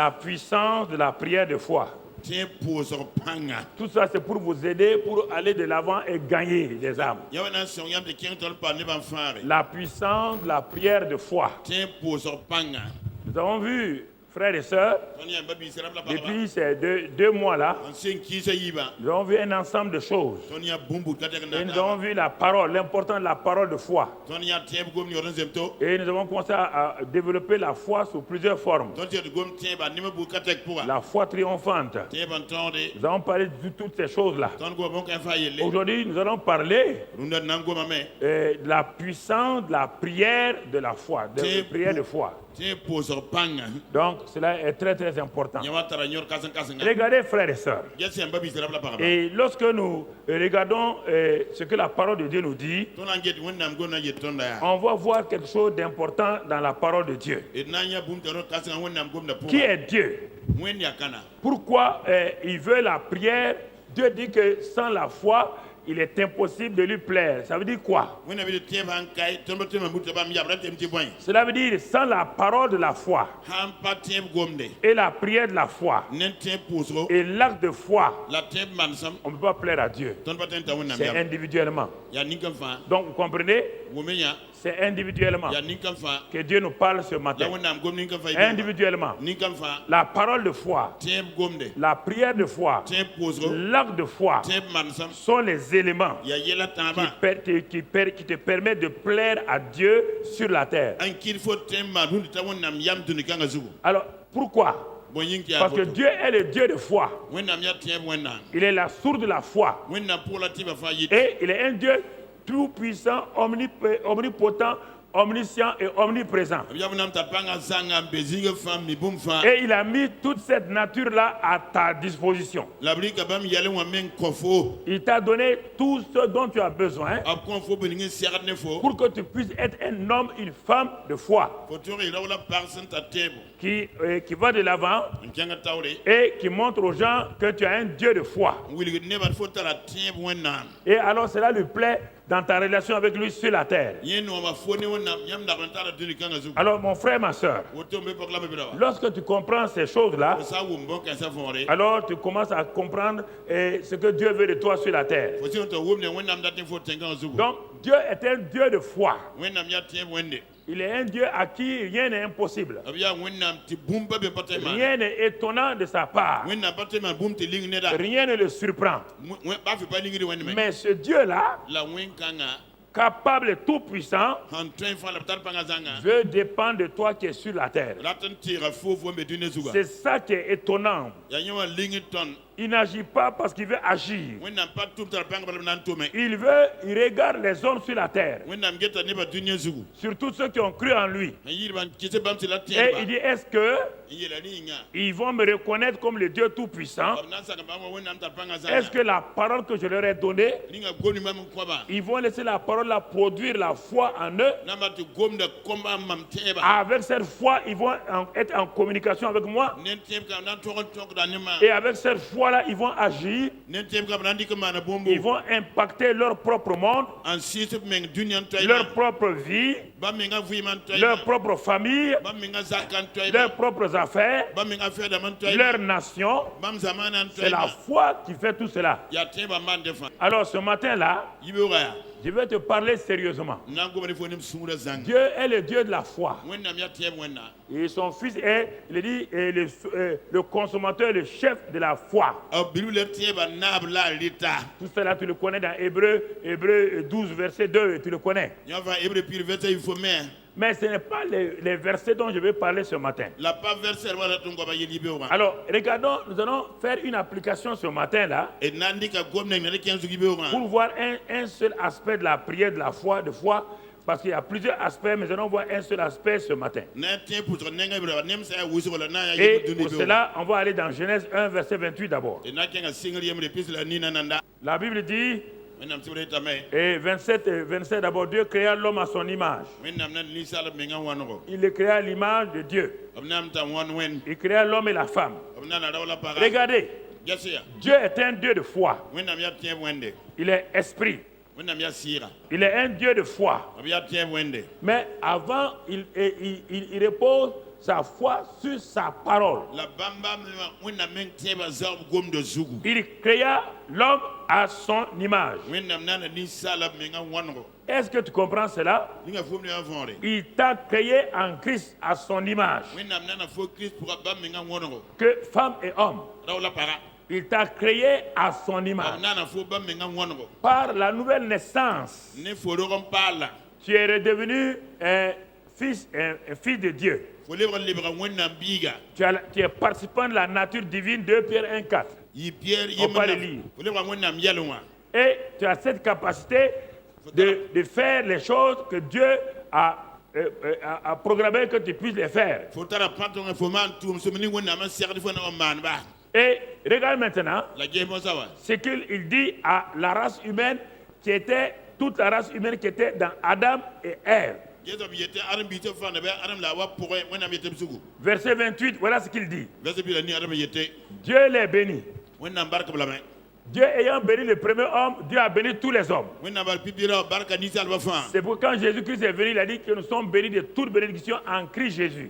La puissance de la prière de foi. Tout ça, c'est pour vous aider pour aller de l'avant et gagner des âmes. La puissance de la prière de foi. Nous avons vu, frères et sœurs, depuis ces deux mois là, nous avons vu un ensemble de choses. Et nous avons vu la parole, l'importance de la parole de foi. Et nous avons commencé à développer la foi sous plusieurs formes. La foi triomphante. Nous avons parlé de toutes ces choses-là. Aujourd'hui, nous allons parler de la puissance de la prière de la foi, de la prière de foi. Donc, cela est très très important. Regardez, frères et sœurs. Et lorsque nous regardons ce que la parole de Dieu nous dit, on va voir quelque chose d'important dans la parole de Dieu. Qui est Dieu? Pourquoi il veut la prière? Dieu dit que sans la foi, il est impossible de lui plaire. Ça veut dire quoi? Cela veut dire sans la parole de la foi et la prière de la foi et l'acte de foi, on ne peut pas plaire à Dieu. C'est individuellement. Donc vous comprenez? C'est individuellement que Dieu nous parle ce matin. Individuellement. La parole de foi, la prière de foi, l'acte de foi sont les éléments qui te permettent de plaire à Dieu sur la terre. Alors, pourquoi? Parce que Dieu est le Dieu de foi. Il est la source de la foi. Et il est un Dieu tout-puissant, omnipotent, omniscient et omniprésent. Et il a mis toute cette nature-là à ta disposition. Il t'a donné tout ce dont tu as besoin pour que tu puisses être un homme, une femme de foi qui va de l'avant et qui montre aux gens que tu as un Dieu de foi. Et alors cela lui plaît dans ta relation avec lui sur la terre. Alors mon frère, ma soeur, lorsque tu comprends ces choses-là, alors tu commences à comprendre ce que Dieu veut de toi sur la terre. Donc Dieu est un Dieu de foi. Il est un Dieu à qui rien n'est impossible. Rien n'est étonnant de sa part. Rien ne le surprend. Mais ce Dieu-là, capable et tout-puissant, veut dépendre de toi qui es sur la terre. C'est ça qui est étonnant. Il n'agit pas parce qu'il veut agir. Il regarde les hommes sur la terre. Surtout ceux qui ont cru en lui. Et il dit, est-ce que ils vont me reconnaître comme le Dieu tout-puissant? Est-ce que la parole que je leur ai donnée, ils vont laisser la parole là produire la foi en eux? Avec cette foi, ils vont être en communication avec moi. Et avec cette foi là, ils vont agir. Ils vont impacter leur propre monde, leur propre vie, leur propre famille, leurs propres affaires, leur nation. C'est la foi qui fait tout cela. Alors ce matin-là, je vais te parler sérieusement. Dieu est le Dieu de la foi. Et son fils est, il dit, le consommateur, le chef de la foi. Tout cela, tu le connais dans Hébreux 12, verset 2, tu le connais. Mais ce n'est pas les versets dont je vais parler ce matin. Alors, regardons, nous allons faire une application ce matin-là pour voir un seul aspect de la prière de la foi, parce qu'il y a plusieurs aspects, mais nous allons voir un seul aspect ce matin. Et pour cela, on va aller dans Genèse 1, verset 28 d'abord. La Bible dit, et 27 d'abord, Dieu créa l'homme à son image. Il le créa à l'image de Dieu. Il créa l'homme et la femme. Regardez, Dieu est un Dieu de foi. Il est esprit. Il est un Dieu de foi. Mais avant, il repose sa foi sur sa parole. Il créa l'homme à son image. Est-ce que tu comprends cela? Il t'a créé en Christ à son image. Que femme et homme. Il t'a créé à son image. Par la nouvelle naissance, tu es redevenu un fils de Dieu. Tu es participant de la nature divine, 2 Pierre 1,4. On va le lire. Et tu as cette capacité de faire les choses que Dieu a programmé que tu puisses les faire. Et regarde maintenant ce qu'il dit à la race humaine qui était, toute la race humaine qui était dans Adam et Ève. Verset 28, voilà ce qu'il dit. Dieu les bénit. Dieu ayant béni le premier homme, Dieu a béni tous les hommes. C'est pourquoi quand Jésus-Christ est venu, il a dit que nous sommes bénis de toute bénédiction en Christ Jésus.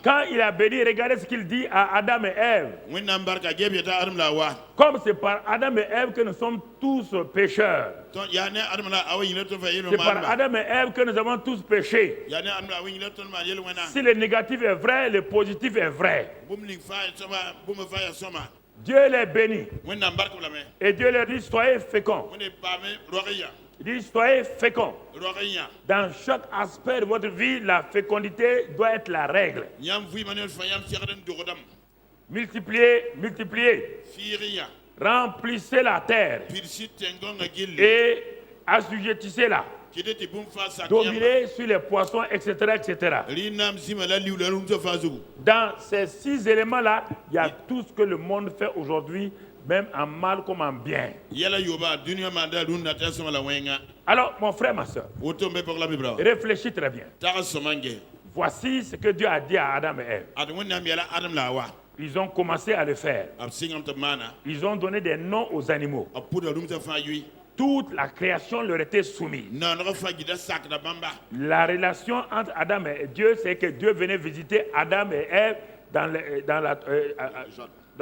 Quand il a béni, regardez ce qu'il dit à Adam et Ève. Comme c'est par Adam et Ève que nous sommes tous pécheurs. C'est par Adam et Ève que nous avons tous péché. Si le négatif est vrai, le positif est vrai. Dieu les bénit. Et Dieu leur dit, soyez féconds. Il dit, soyez féconds. Dans chaque aspect de votre vie, la fécondité doit être la règle. Multipliez, multipliez. Remplissez la terre. Et assujettissez-la. Dominez sur les poissons, etc., etc. Dans ces 6 éléments-là, il y a tout ce que le monde fait aujourd'hui, même en mal comme en bien. Alors, mon frère, ma soeur, réfléchis très bien. Voici ce que Dieu a dit à Adam et Ève. Ils ont commencé à le faire. Ils ont donné des noms aux animaux. Toute la création leur était soumise. La relation entre Adam et Dieu, c'est que Dieu venait visiter Adam et Ève dans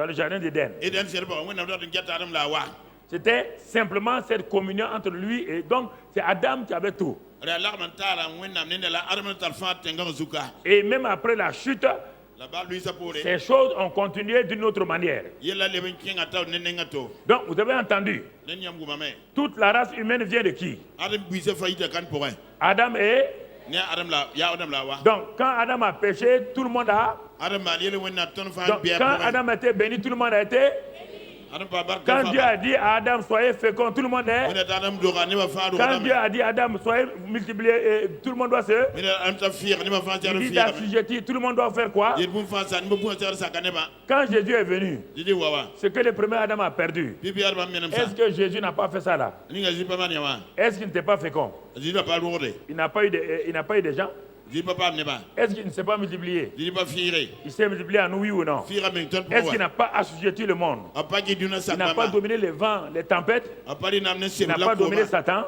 le jardin d'Éden. C'était simplement cette communion entre lui et donc c'est Adam qui avait tout. Et même après la chute, ces choses ont continué d'une autre manière. Donc, vous avez entendu, toute la race humaine vient de qui? Adam et... Donc, quand Adam a péché, tout le monde a... Donc, quand Adam a été béni, tout le monde a été... Quand Dieu a dit à Adam, soyez fécond, tout le monde est. Quand Dieu a dit à Adam, soyez multipliés, tout le monde doit se. Il dit d'assujettir, tout le monde doit faire quoi? Quand Jésus est venu, ce que le premier Adam a perdu, est-ce que Jésus n'a pas fait ça là? Est-ce qu'il n'était pas fécond? Il n'a pas eu de gens? Est-ce qu'il ne s'est pas multiplié? Il s'est multiplié en nous, oui ou non? Est-ce qu'il n'a pas assujetti le monde? Il n'a pas dominé les vents, les tempêtes? Il n'a pas dominé Satan?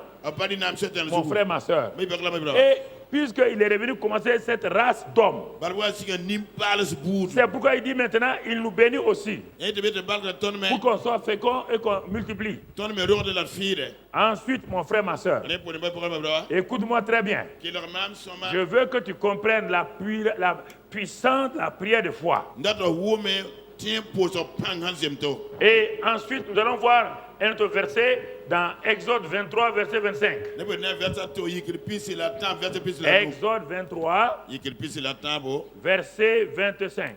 Mon frère, ma soeur. Et puisqu'il est revenu commencer cette race d'hommes, c'est pourquoi il dit maintenant, il nous bénit aussi. Pour qu'on soit fécond et qu'on multiplie. Ensuite, mon frère, ma soeur, écoute-moi très bien. Je veux que tu comprennes la puissance de la prière de foi. Et ensuite, nous allons voir un autre verset dans Exode 23, verset 25. Exode 23, verset 25.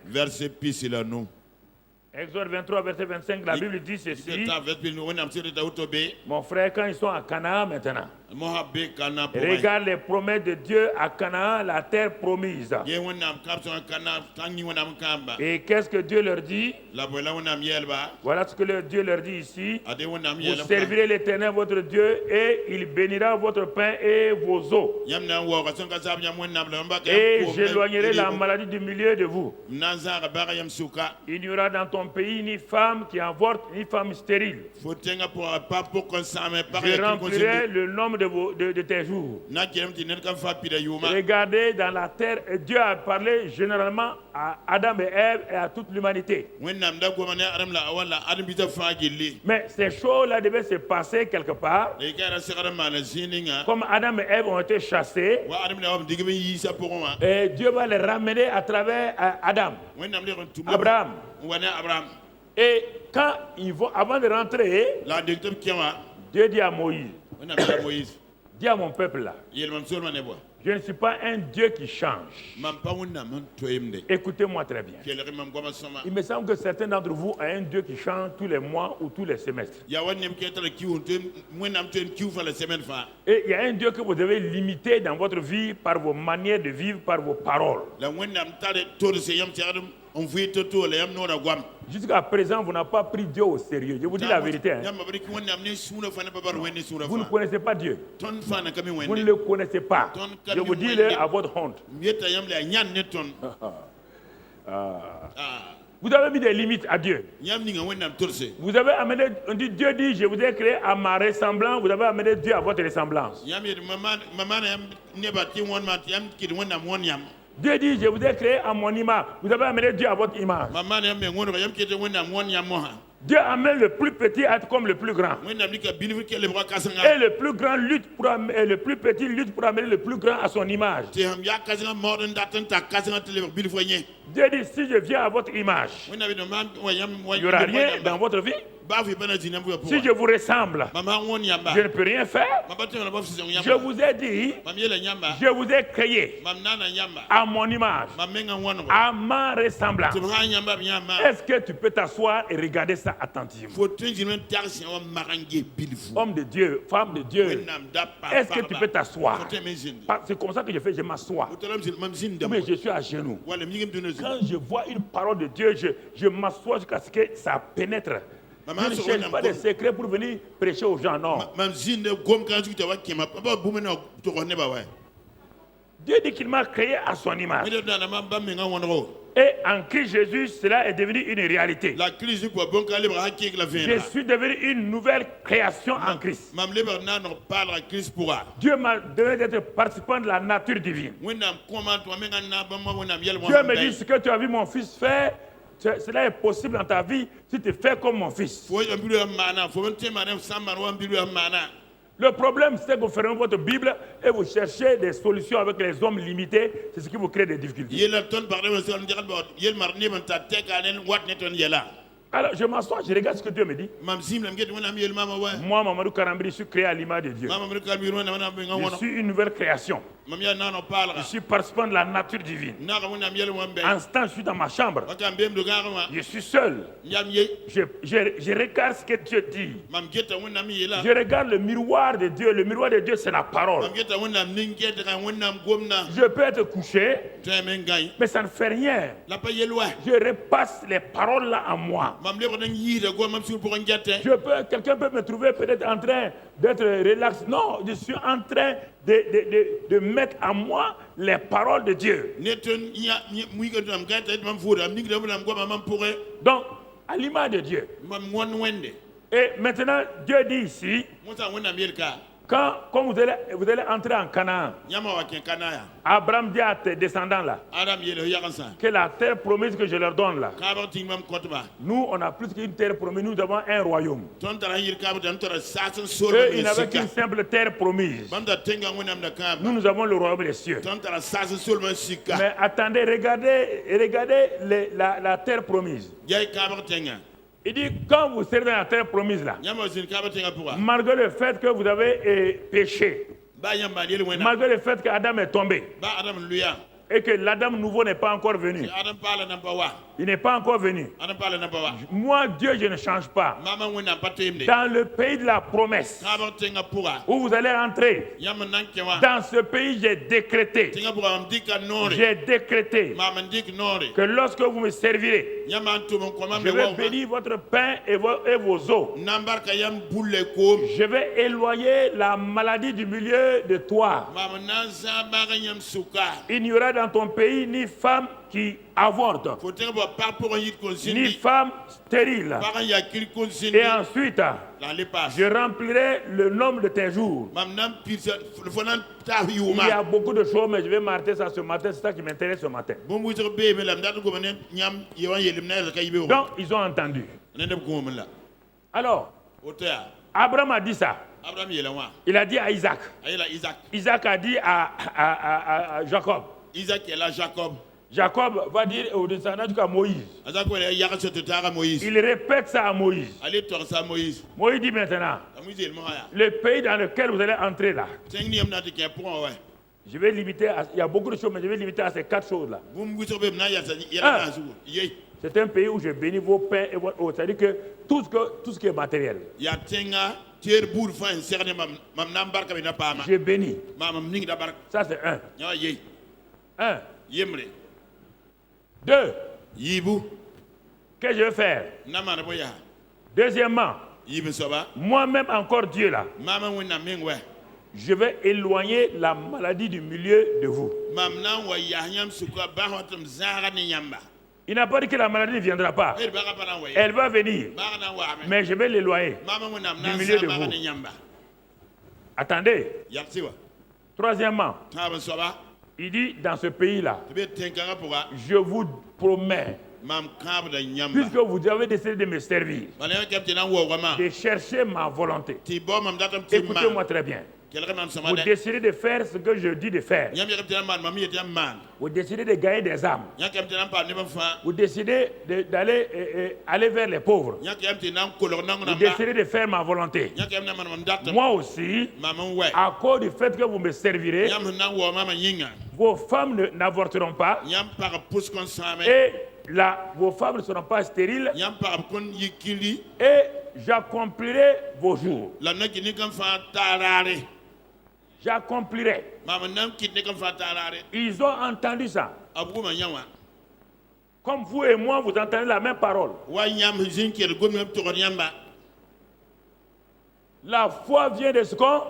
Exode 23, verset 25, la Bible dit ceci. Mon frère, quand ils sont à Canaan maintenant, regarde les promesses de Dieu à Canaan, la terre promise. Et qu'est-ce que Dieu leur dit? Voilà ce que Dieu leur dit ici. Vous servirez l'Éternel votre Dieu et il bénira votre pain et vos eaux. Et j'éloignerai la maladie du milieu de vous. Il n'y aura dans ton pays ni femme qui avorte ni femme stérile. Je remplirai le nombre de tes jours. Regardez dans la terre, et Dieu a parlé généralement à Adam et Ève et à toute l'humanité. Mais ces choses-là devaient se passer quelque part. Comme Adam et Ève ont été chassés, et Dieu va les ramener à travers Adam, Abraham. Et quand ils vont, avant de rentrer, Dieu dit à Moïse, dis à mon peuple là, je ne suis pas un Dieu qui change. Écoutez-moi très bien. Il me semble que certains d'entre vous ont un Dieu qui change tous les mois ou tous les semestres. Et il y a un Dieu que vous devez limiter dans votre vie par vos manières de vivre, par vos paroles. Jusqu'à présent, vous n'avez pas pris Dieu au sérieux. Je vous dis la vérité. Hein. Vous ne connaissez pas Dieu. Vous ne le connaissez pas. Je vous dis à votre honte. Vous avez mis des limites à Dieu. Vous avez amené, Dieu dit, je vous ai créé à ma ressemblance. Vous avez amené Dieu à votre ressemblance. Dieu dit, je vous ai créé à mon image. Vous avez amené Dieu à votre image. Dieu amène le plus petit à être comme le plus grand. Et le plus grand lutte pour et le plus petit lutte pour amener le plus grand à son image. Dieu dit, si je viens à votre image, il n'y aura rien dans votre vie. Si je vous ressemble, je ne peux rien faire. Je vous ai dit, je vous ai créé à mon image, à ma ressemblance. Est-ce que tu peux t'asseoir et regarder ça attentivement? Homme de Dieu, femme de Dieu, est-ce que tu peux t'asseoir? C'est comme ça que je fais, je m'assois. Mais je suis à genoux. Quand je vois une parole de Dieu, je m'assois jusqu'à ce que ça pénètre. Je ne cherche pas des secrets pour venir prêcher aux gens, non. Dieu dit qu'il m'a créé à son image. Et en Christ Jésus, cela est devenu une réalité. Je suis devenu une nouvelle création en Christ. Dieu m'a donné d'être participant de la nature divine. Dieu me dit, ce que tu as vu mon fils faire, cela est possible dans ta vie si tu fais comme mon fils. Le problème, c'est que vous fermez votre Bible et vous cherchez des solutions avec les hommes limités. C'est ce qui vous crée des difficultés. Alors, je m'assois, je regarde ce que Dieu me dit. Moi, Mamadou Karambri, je suis créé à l'image de Dieu. Je suis une nouvelle création. Je suis participant de la nature divine. En ce temps, je suis dans ma chambre. Je suis seul. Je regarde ce que Dieu dit. Je regarde le miroir de Dieu. Le miroir de Dieu, c'est la parole. Je peux être couché, mais ça ne fait rien. Je repasse les paroles là en moi. Quelqu'un peut me trouver peut-être en train d'être relax. Non, je suis en train de mettre en moi les paroles de Dieu. Donc, à l'image de Dieu. Et maintenant, Dieu dit ici, quand vous allez entrer en Canaan, Abraham dit à tes descendants là, que la terre promise que je leur donne là, nous on a plus qu'une terre promise, nous avons un royaume. Eux, ils n'avaient qu'une simple terre promise. Nous avons le royaume des cieux. Mais attendez, regardez la terre promise. Il dit, quand vous serez dans la terre promise là, malgré le fait que vous avez péché, malgré le fait qu'Adam est tombé, et que l'Adam nouveau n'est pas encore venu, il n'est pas encore venu. Moi, Dieu, je ne change pas. Dans le pays de la promesse, où vous allez entrer, dans ce pays, j'ai décrété que lorsque vous me servirez, je vais bénir votre pain et vos eaux. Je vais éloigner la maladie du milieu de toi. Il n'y aura dans ton pays ni femme qui avorte, ni femme stérile. Et ensuite, je remplirai le nombre de tes jours. Il y a beaucoup de choses, mais je vais marquer ça ce matin, c'est ça qui m'intéresse ce matin. Donc, ils ont entendu. Alors, Abraham a dit ça. Il a dit à Isaac. Isaac a dit à Jacob. Jacob va dire au descendant à Moïse. Il répète ça à Moïse. Moïse dit maintenant, le pays dans lequel vous allez entrer là, je vais limiter, il y a beaucoup de choses, mais je vais limiter à ces 4 choses-là. C'est un pays où je bénis vos pères et votre eau. C'est-à-dire que tout ce qui est matériel. Je bénis. Ça c'est un. 2. Qu'est-ce que je vais faire? Deuxièmement, moi-même encore Dieu là, je vais éloigner la maladie du milieu de vous. Il n'a pas dit que la maladie ne viendra pas. Elle va venir. Mais je vais l'éloigner du milieu de vous. Attendez. Troisièmement, il dit dans ce pays-là, je vous promets, puisque vous avez décidé de me servir, de chercher ma volonté. Écoutez-moi très bien. Vous décidez de faire ce que je dis de faire. Vous décidez de gagner des âmes. Vous décidez d'aller vers les pauvres. Vous décidez de faire ma volonté. Moi aussi, à cause du fait que vous me servirez, vos femmes n'avorteront pas. Et vos femmes ne seront pas stériles. Et j'accomplirai vos jours. J'accomplirai. Ils ont entendu ça. Comme vous et moi, vous entendez la même parole. La foi vient de ce qu'on.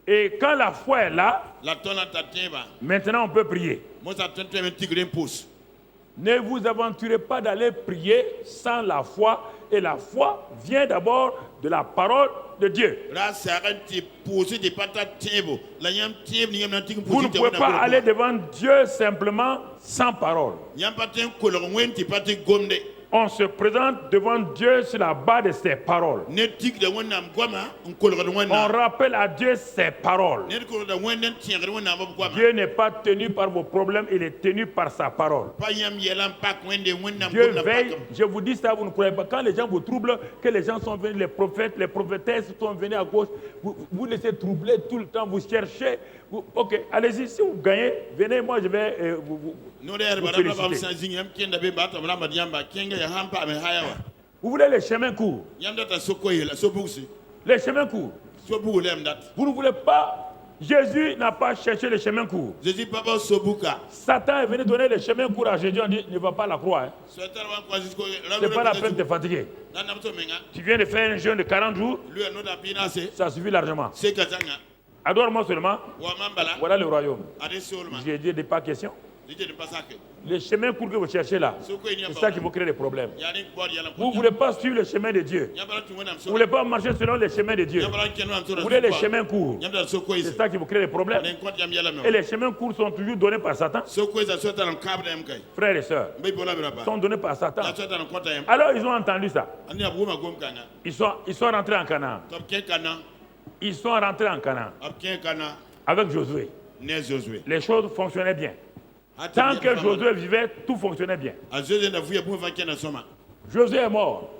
Et quand la foi est là, maintenant on peut prier. Ne vous aventurez pas d'aller prier sans la foi. Et la foi vient d'abord de la parole de Dieu. Vous ne pouvez pas aller devant Dieu simplement sans parole. On se présente devant Dieu sur la base de ses paroles. On rappelle à Dieu ses paroles. Dieu n'est pas tenu par vos problèmes, il est tenu par sa parole. Dieu veille, je vous dis ça, vous ne croyez pas. Quand les gens vous troublent, que les gens sont venus, les prophètes, les prophétesses sont venus à gauche, vous laissez troubler tout le temps, vous cherchez. Ok, allez-y, si vous gagnez, venez, moi je vais vous féliciter. Vous voulez les chemins courts? Les chemins courts. Vous ne voulez pas. Jésus n'a pas cherché les chemins courts. Satan est venu donner les chemins courts à Jésus. On dit ne va pas à la croix. Hein. Ce n'est pas la peine de te fatiguer. Tu viens de faire un jeûne de 40 jours. Ça suffit largement. Adore-moi seulement. Voilà le royaume. J'ai dit des pas questions. Les chemins courts que vous cherchez là, c'est ça qui vous crée des problèmes. Vous ne voulez pas suivre le chemin de Dieu. Vous ne voulez pas marcher selon les chemins de Dieu. Vous voulez les chemins courts. C'est ça qui vous crée des problèmes. Et les chemins courts sont toujours donnés par Satan. Frères et sœurs, sont donnés par Satan. Alors ils ont entendu ça. Ils sont rentrés en Canaan. Ils sont rentrés en Canaan avec Josué. Les choses fonctionnaient bien. Tant que Josué vivait, tout fonctionnait bien. Josué est mort.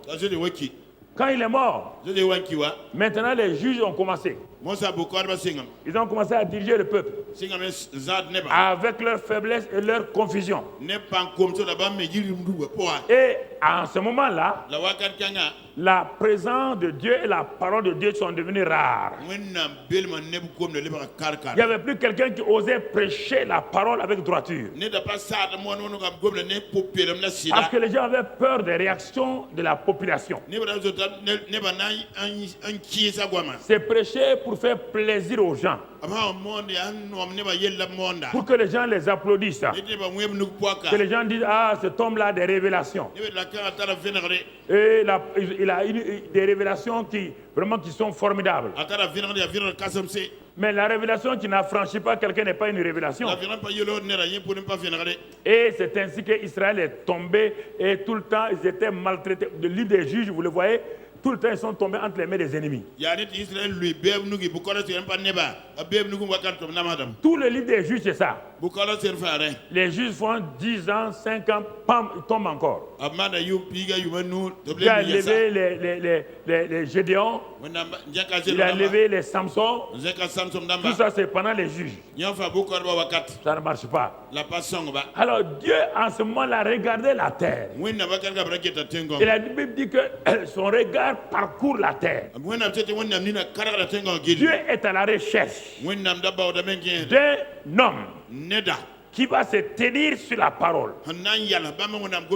Quand il est mort, maintenant les juges ont commencé. Ils ont commencé à diriger le peuple avec leur faiblesse et leur confusion. Et en ce moment-là, la présence de Dieu et la parole de Dieu sont devenues rares. Il n'y avait plus quelqu'un qui osait prêcher la parole avec droiture. Parce que les gens avaient peur des réactions de la population. C'est prêcher pour faire plaisir aux gens, pour que les gens les applaudissent, que les gens disent ah, cet homme-là a des révélations. Et il a des révélations qui sont formidables. Mais la révélation qui n'affranchit pas quelqu'un n'est pas une révélation. Et c'est ainsi qu'Israël est tombé et tout le temps ils étaient maltraités. Le livre des juges, vous le voyez, tout le temps ils sont tombés entre les mains des ennemis. Tout le livre des juges c'est ça. Les juges font 10 ans, 5 ans, pam, ils tombent encore. Il a levé les Gédéons, il a levé les Samson. Tout ça c'est pendant les juges. Ça ne marche pas. Alors Dieu en ce moment-là regardait la terre. Et la Bible dit que son regard parcourt la terre. Dieu est à la recherche d'un homme qui va se tenir sur la parole,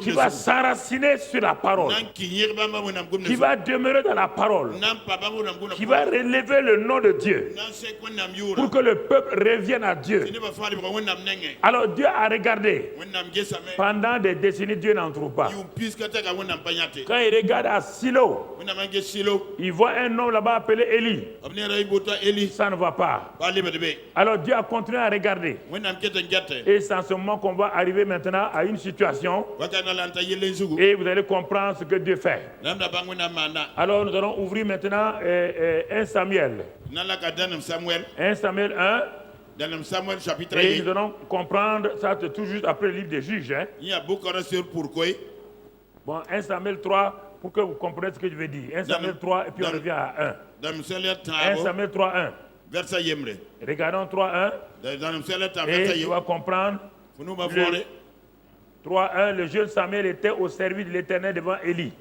qui va s'enraciner sur la parole, qui va demeurer dans la parole, qui va relever le nom de Dieu pour que le peuple revienne à Dieu. Alors Dieu a regardé. Pendant des décennies, Dieu n'en trouve pas. Quand il regarde à Silo, il voit un homme là-bas appelé Élie. Ça ne va pas. Alors Dieu a continué à regarder. Et c'est en ce moment qu'on va arriver maintenant à une situation et vous allez comprendre ce que Dieu fait. Alors nous allons ouvrir maintenant 1 Samuel. 1 Samuel 1. Chapitre et nous allons comprendre, ça c'est tout juste après le livre des juges. Hein. Bon, 1 Samuel 3, pour que vous compreniez ce que je veux dire. 1 Samuel 3 et puis on revient à 1. 1 Samuel 3, 1. Regardons 3.1 et tu vas comprendre. 3.1, le jeune Samuel était au service de l'Éternel devant Élie.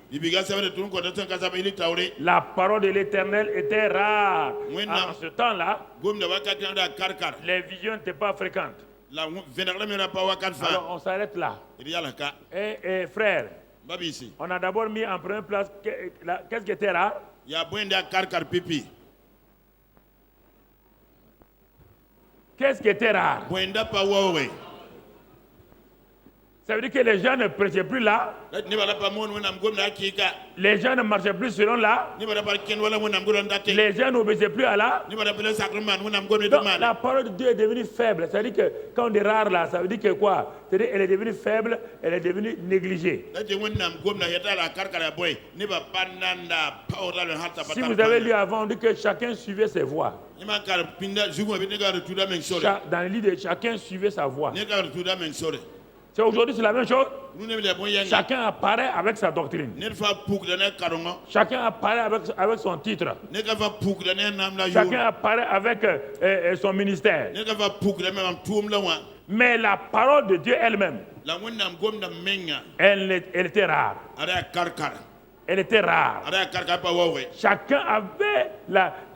La parole de l'Éternel était rare. En ce temps-là, les visions n'étaient pas fréquentes. Alors on s'arrête là. Et frère, on a d'abord mis en première place, qu'est-ce qui était rare? Qu'est-ce qui était rare? Ça veut dire que les gens ne prêchaient plus là. Les gens ne marchaient plus selon là. Les gens n'obéissaient plus à là. Donc, la parole de Dieu est devenue faible. Ça veut dire que quand on est rare là, ça veut dire que quoi? C'est-à-dire qu'elle est devenue faible, elle est devenue négligée. Si vous avez lu avant, on dit que chacun suivait ses voies. Dans le livre, chacun suivait sa voie. C'est aujourd'hui, c'est la même chose. Chacun apparaît avec sa doctrine. Chacun apparaît avec son titre. Chacun apparaît avec son ministère. Mais la parole de Dieu elle-même, elle était rare. Elle était rare. Chacun avait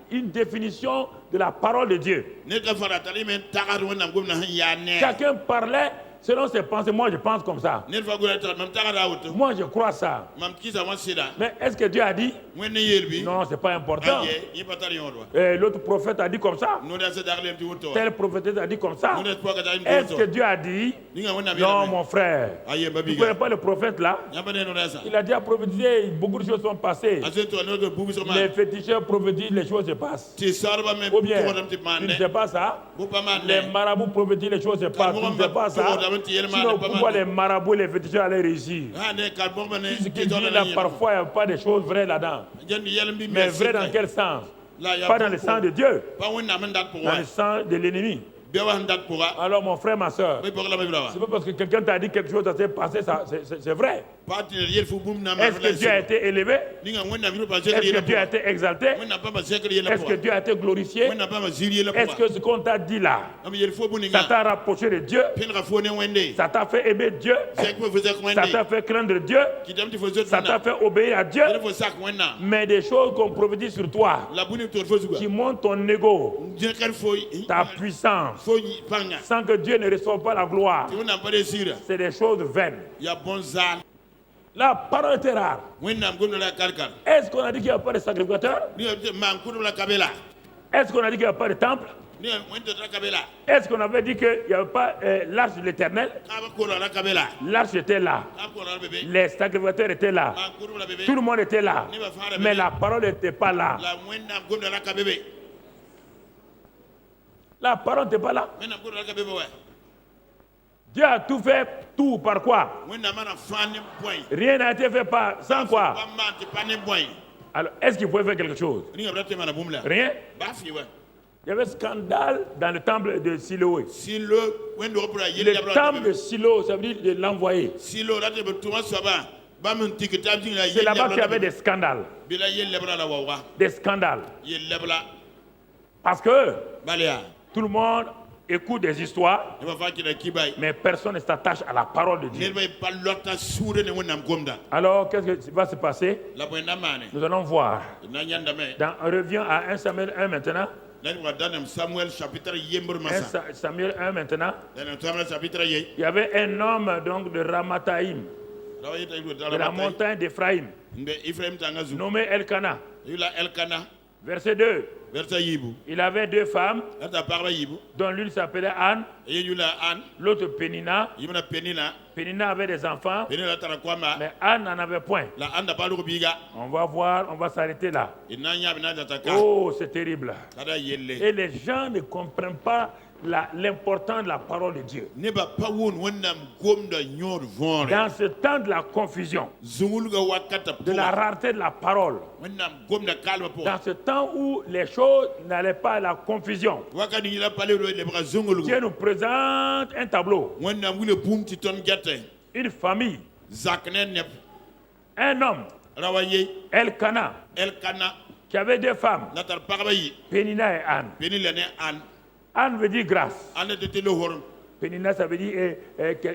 une définition de la parole de Dieu. Chacun parlait selon ses pensées. Moi, je pense comme ça. Moi, je crois ça. Mais est-ce que Dieu a dit? Non, ce n'est pas important. L'autre prophète a dit comme ça. Tel prophète a dit comme ça. Est-ce que Dieu a dit? Non, mon frère. Tu ne connais pas le prophète là? Il a déjà prophétisé, beaucoup de choses sont passées. Les féticheurs prophétisent, les choses se passent. Ou bien, tu ne sais pas ça? Les marabouts prophétisent, les choses se passent. Tu ne sais pas ça? Sinon, pourquoi les marabouts et les féticheurs allaient réussir? Ce qu'ils disent là, parfois, il n'y a pas des choses vraies là-dedans. Mais vraies dans quel sens? Pas dans le sang de Dieu, dans le sang de l'ennemi. Alors mon frère, ma soeur, c'est pas parce que quelqu'un t'a dit quelque chose ça s'est passé, c'est vrai. Est-ce que Dieu a été élevé? Est-ce que Dieu a été exalté? Est-ce que Dieu a été glorifié? Est-ce que ce qu'on t'a dit là, ça t'a rapproché de Dieu? Ça t'a fait aimer Dieu? Ça t'a fait craindre Dieu? Ça t'a fait obéir à Dieu? Mais des choses qu'on prophétise sur toi, qui montrent ton ego, ta puissance, sans que Dieu ne reçoive pas la gloire, c'est des choses vaines. La parole était rare. Est-ce qu'on a dit qu'il n'y a pas de sacrificateur? Est-ce qu'on a dit qu'il n'y a pas de temple? Est-ce qu'on avait dit qu'il n'y avait pas l'arche de l'Éternel? L'arche était là. Les sacrificateurs étaient là. Tout le monde était là. Mais la parole n'était pas là. La parole n'était pas là. Dieu a tout fait, tout par quoi? Rien n'a été fait sans quoi? Alors, est-ce qu'il pouvait faire quelque chose? Rien. Il y avait scandale dans le temple de Siloé. Le temple de Silo, ça veut dire de l'envoyer. C'est là-bas qu'il y avait des scandales. Des scandales. Parce que tout le monde écoute des histoires, mais personne ne s'attache à la parole de Dieu. Alors, qu'est-ce qui va se passer? Nous allons voir. On revient à 1 Samuel 1 maintenant. Samuel chapitre 1 Samuel 1 maintenant. Il y avait un homme donc de Ramathaïm, de la montagne d'Éphraïm, nommé Elkana. Verset 2. Il avait 2 femmes, dont l'une s'appelait Anne, l'autre Pénina. Pénina avait des enfants, mais Anne n'en avait point. On va voir, on va s'arrêter là. Oh, c'est terrible. Et les gens ne comprennent pas l'importance de la parole de Dieu. Dans ce temps de la confusion, de la rareté de la parole, dans ce temps où les choses n'allaient pas à la confusion, Dieu nous présente un tableau, une famille, un homme, Elkana, qui avait 2 femmes, Pénina et Anne. Anne veut dire grâce. Pénina, ça veut dire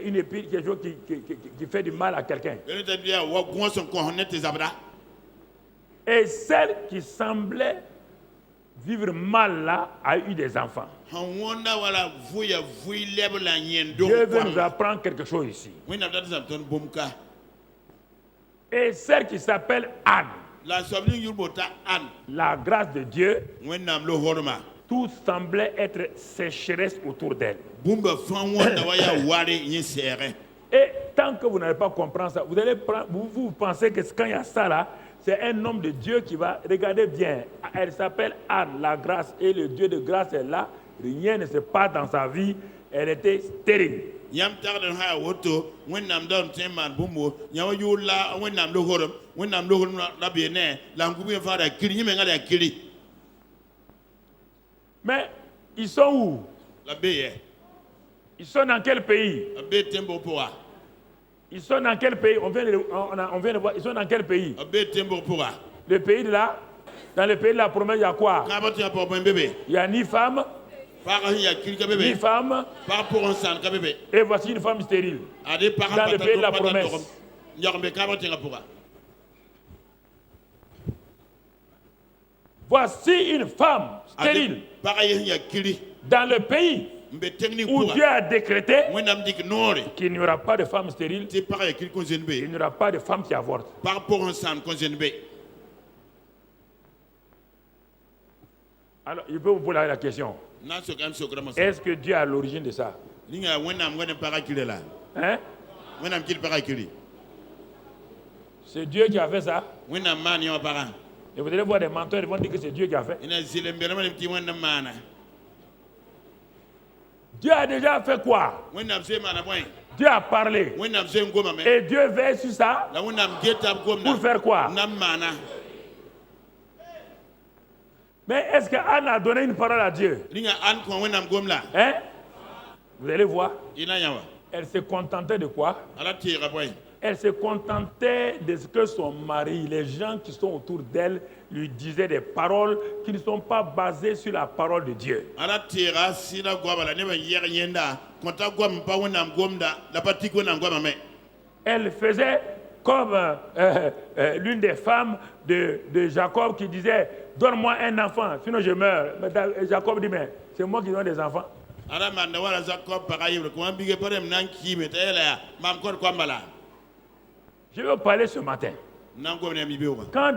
une épine, quelque chose qui fait du mal à quelqu'un. Et celle qui semblait vivre mal là a eu des enfants. Dieu veut nous apprendre quelque chose ici. Et celle qui s'appelle Anne, la grâce de Dieu, tout semblait être sécheresse autour d'elle. Et tant que vous n'allez pas comprendre ça, vous pensez que quand il y a ça là, c'est un homme de Dieu qui va regarder bien. Elle s'appelle Anne, la grâce, et le Dieu de grâce est là. Rien ne se passe dans sa vie. Elle était stérile. Mais ils sont où? Ils sont dans quel pays? Ils sont dans quel pays? On vient de voir. Ils sont dans quel pays? Le pays de là. Dans le pays de la promesse, il y a quoi? Il n'y a ni femme, ni femme. Et voici une femme stérile. Dans le pays de la promesse. Voici une femme stérile. Dans le pays où Dieu a décrété qu'il n'y aura pas de femme stérile, il n'y aura pas de femme qui avorte. Alors, je peux vous poser la question. Est-ce que Dieu est à l'origine de ça? Hein? C'est Dieu qui a fait ça? Et vous allez voir des menteurs, ils vont dire que c'est Dieu qui a fait. Dieu a déjà fait quoi? Dieu a parlé. Et Dieu veille sur ça pour faire quoi? Mais est-ce qu'Anne a donné une parole à Dieu? Hein? Vous allez voir. Elle se contentait de quoi? Elle se contentait de ce que son mari, les gens qui sont autour d'elle, lui disaient des paroles qui ne sont pas basées sur la parole de Dieu. Elle faisait comme l'une des femmes de Jacob qui disait « Donne-moi un enfant, sinon je meurs ». Mais Jacob dit « Mais c'est moi qui donne des enfants ». Je vais parler ce matin. Quand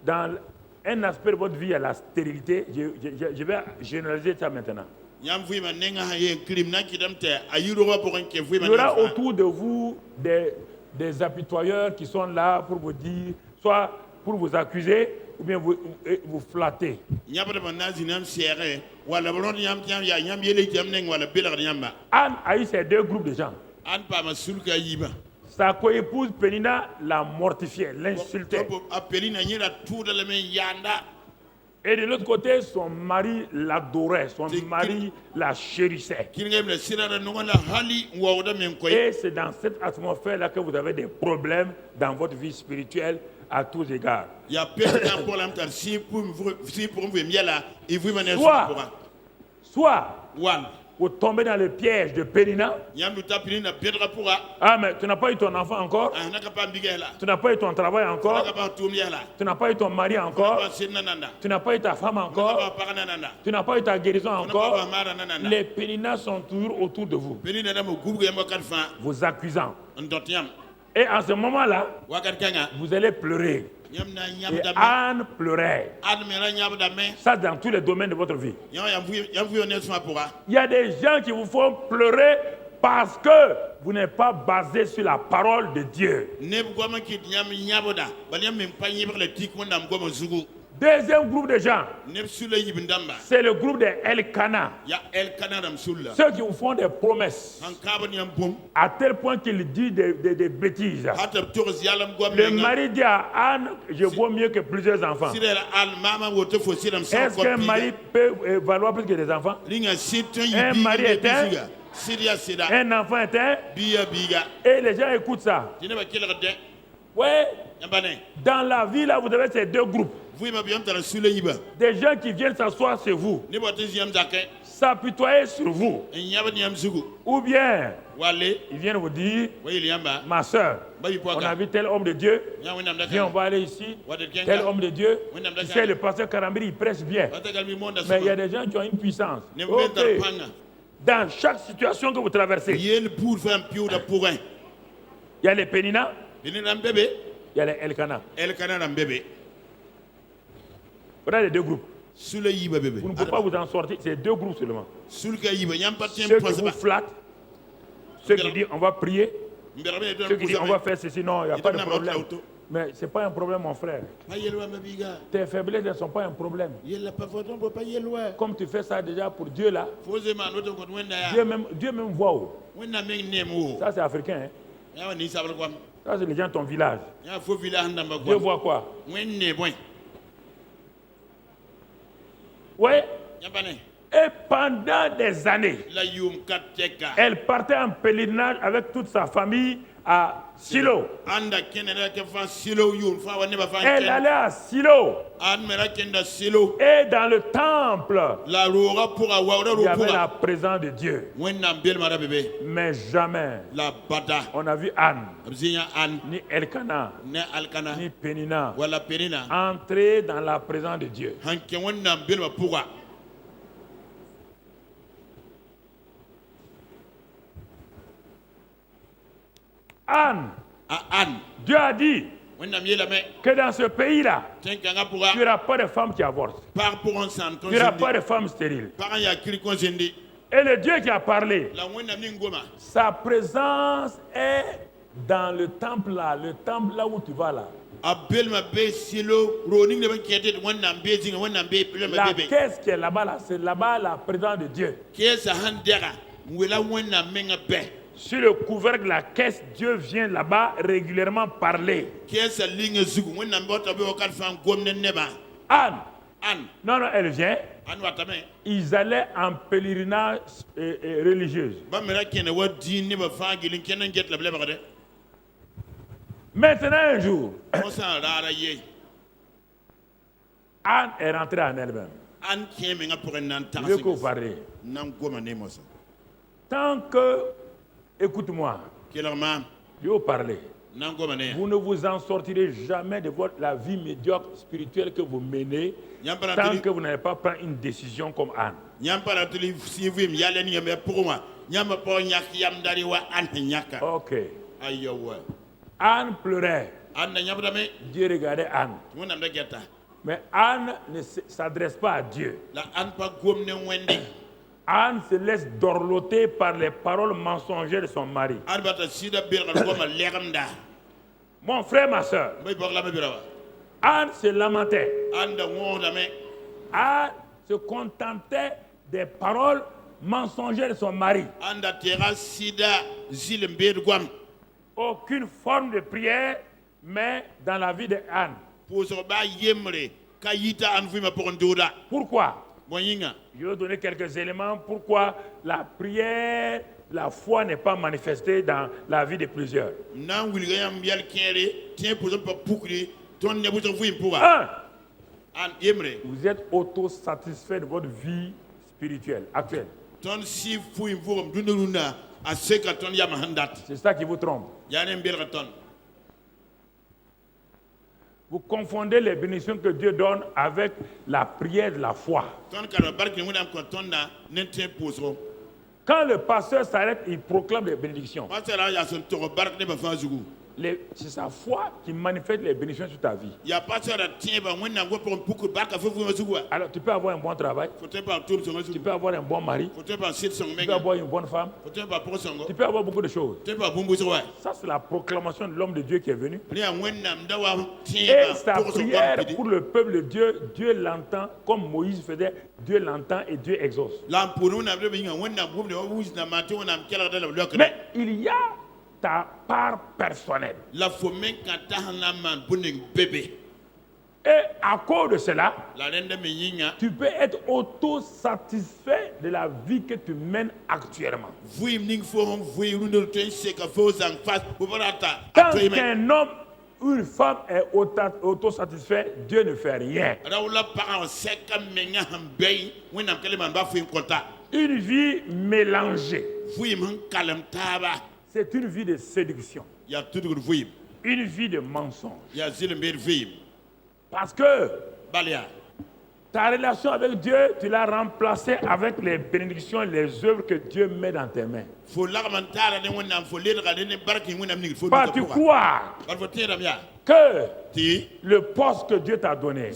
dans un aspect de votre vie, il y a la stérilité, je vais généraliser ça maintenant. Il y aura autour de vous des apitoyeurs qui sont là pour vous dire, soit pour vous accuser, ou bien vous flatter. Anne a eu ces deux groupes de gens. Sa coépouse Pénina l'a mortifiée, l'insultait. Et de l'autre côté, son mari l'adorait, son mari la chérissait. Et c'est dans cette atmosphère-là que vous avez des problèmes dans votre vie spirituelle à tous égards. Soit vous tombez dans le piège de Pénina. Ah, mais tu n'as pas eu ton enfant encore. Tu n'as pas eu ton travail encore. Tu n'as pas eu ton mari encore. Tu n'as pas eu ta femme encore. Tu n'as pas eu ta guérison encore. Les Péninas sont toujours autour de vous, vous accusant. Et en ce moment-là, vous allez pleurer. Et Anne pleurait. Ça, dans tous les domaines de votre vie. Il y a des gens qui vous font pleurer parce que vous n'êtes pas basé sur la parole de Dieu. Deuxième groupe de gens, c'est le groupe des Elkana. Ceux qui vous font des promesses à tel point qu'ils disent des bêtises. Le mari dit à Anne, je vaux mieux que plusieurs enfants. Est-ce qu'un mari peut valoir plus que des enfants? Un mari est un enfant est un. Et les gens écoutent ça. Oui. Dans la vie, là, vous avez ces deux groupes. Des gens qui viennent s'asseoir sur vous, s'apitoyer sur vous. Ou bien, ils viennent vous dire, ma soeur, on a vu tel homme de Dieu, viens, on va aller ici, tel homme de Dieu. Tu sais, le pasteur Karambiri, il prêche bien. Mais il y a des gens qui ont une puissance. Okay. Dans chaque situation que vous traversez, il y a les Pénina, il y a les Elkana. Voilà les deux groupes. Vous ne pouvez pas vous en sortir, c'est deux groupes seulement. Ceux qui vous flattent, ceux qui disent on va prier, ceux qui disent on va faire ceci, non, il n'y a pas de problème. Mais ce n'est pas un problème, mon frère. Tes faiblesses ne sont pas un problème. Comme tu fais ça déjà pour Dieu là, Dieu même voit. Ça c'est africain. Hein? Ça c'est les gens de ton village. Dieu voit quoi? Oui. Et pendant des années, elle partait en pèlerinage avec toute sa famille à Silo. Elle allait à Silo. Et dans le temple, il y avait la présence de Dieu. Mais jamais on a vu Anne, ni Elkana, ni Pénina entrer dans la présence de Dieu. Anne, Dieu a dit que dans ce pays-là, il n'y aura pas de femmes qui avortent. Il n'y aura pas de femmes stériles. Et le Dieu qui a parlé, sa présence est dans le temple là où tu vas là. La caisse qui est là-bas, là, c'est là-bas la présence de Dieu. Sur le couvercle de la caisse, Dieu vient là-bas régulièrement parler. Anne. Non, elle vient. Ils allaient en pèlerinage religieuse. Maintenant, un jour, Anne est rentrée en elle-même. Je veux que vous parlez. Tant que, écoute-moi, je vais vous parler. Vous ne vous en sortirez jamais de la vie médiocre spirituelle que vous menez tant que vous n'allez pas prendre une décision comme Anne. Ok. Anne pleurait. Dieu regardait Anne. Mais Anne ne s'adresse pas à Dieu. Anne se laisse dorloter par les paroles mensongères de son mari. Mon frère, ma soeur, Anne se lamentait. Anne se contentait des paroles mensongères de son mari. Aucune forme de prière, mais dans la vie de Anne. Pourquoi? Je vais donner quelques éléments pourquoi la prière, la foi n'est pas manifestée dans la vie de plusieurs. Un, vous êtes autosatisfait de votre vie spirituelle actuelle. C'est ça qui vous trompe. Vous confondez les bénédictions que Dieu donne avec la prière de la foi. Quand le pasteur s'arrête, il proclame les bénédictions. C'est sa foi qui manifeste les bénédictions sur ta vie. Alors tu peux avoir un bon travail, tu peux avoir un bon mari, tu peux avoir une bonne femme, tu peux avoir beaucoup de choses. Ça c'est la proclamation de l'homme de Dieu qui est venu. Et sa prière pour le peuple de Dieu, Dieu l'entend comme Moïse faisait, Dieu l'entend et Dieu exauce. Mais il y a ta part personnelle. Et à cause de cela, tu peux être autosatisfait de la vie que tu mènes actuellement. Tant qu'un homme ou une femme est autosatisfait, Dieu ne fait rien. Une vie mélangée, c'est une vie de séduction. Une vie de mensonge. Parce que ta relation avec Dieu, tu l'as remplacée avec les bénédictions et les œuvres que Dieu met dans tes mains. Pas tu crois que le poste que Dieu t'a donné,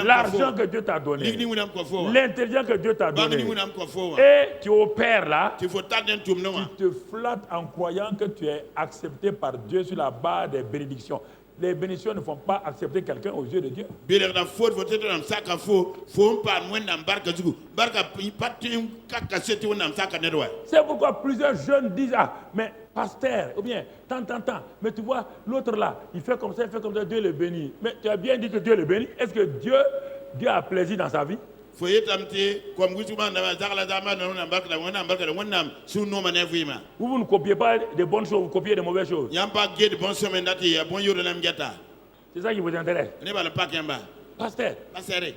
l'argent que Dieu t'a donné, l'intelligence que Dieu t'a donné, et tu opères là, tu te flattes en croyant que tu es accepté par Dieu sur la base des bénédictions. Les bénédictions ne font pas accepter quelqu'un aux yeux de Dieu. C'est pourquoi plusieurs jeunes disent, ah, mais pasteur, ou bien, tant, mais tu vois, l'autre là, il fait comme ça, Dieu le bénit. Mais tu as bien dit que Dieu le bénit. Est-ce que Dieu a plaisir dans sa vie? Vous ne copiez pas des bonnes choses, vous copiez des mauvaises choses. C'est ça qui vous intéresse. Pasteur.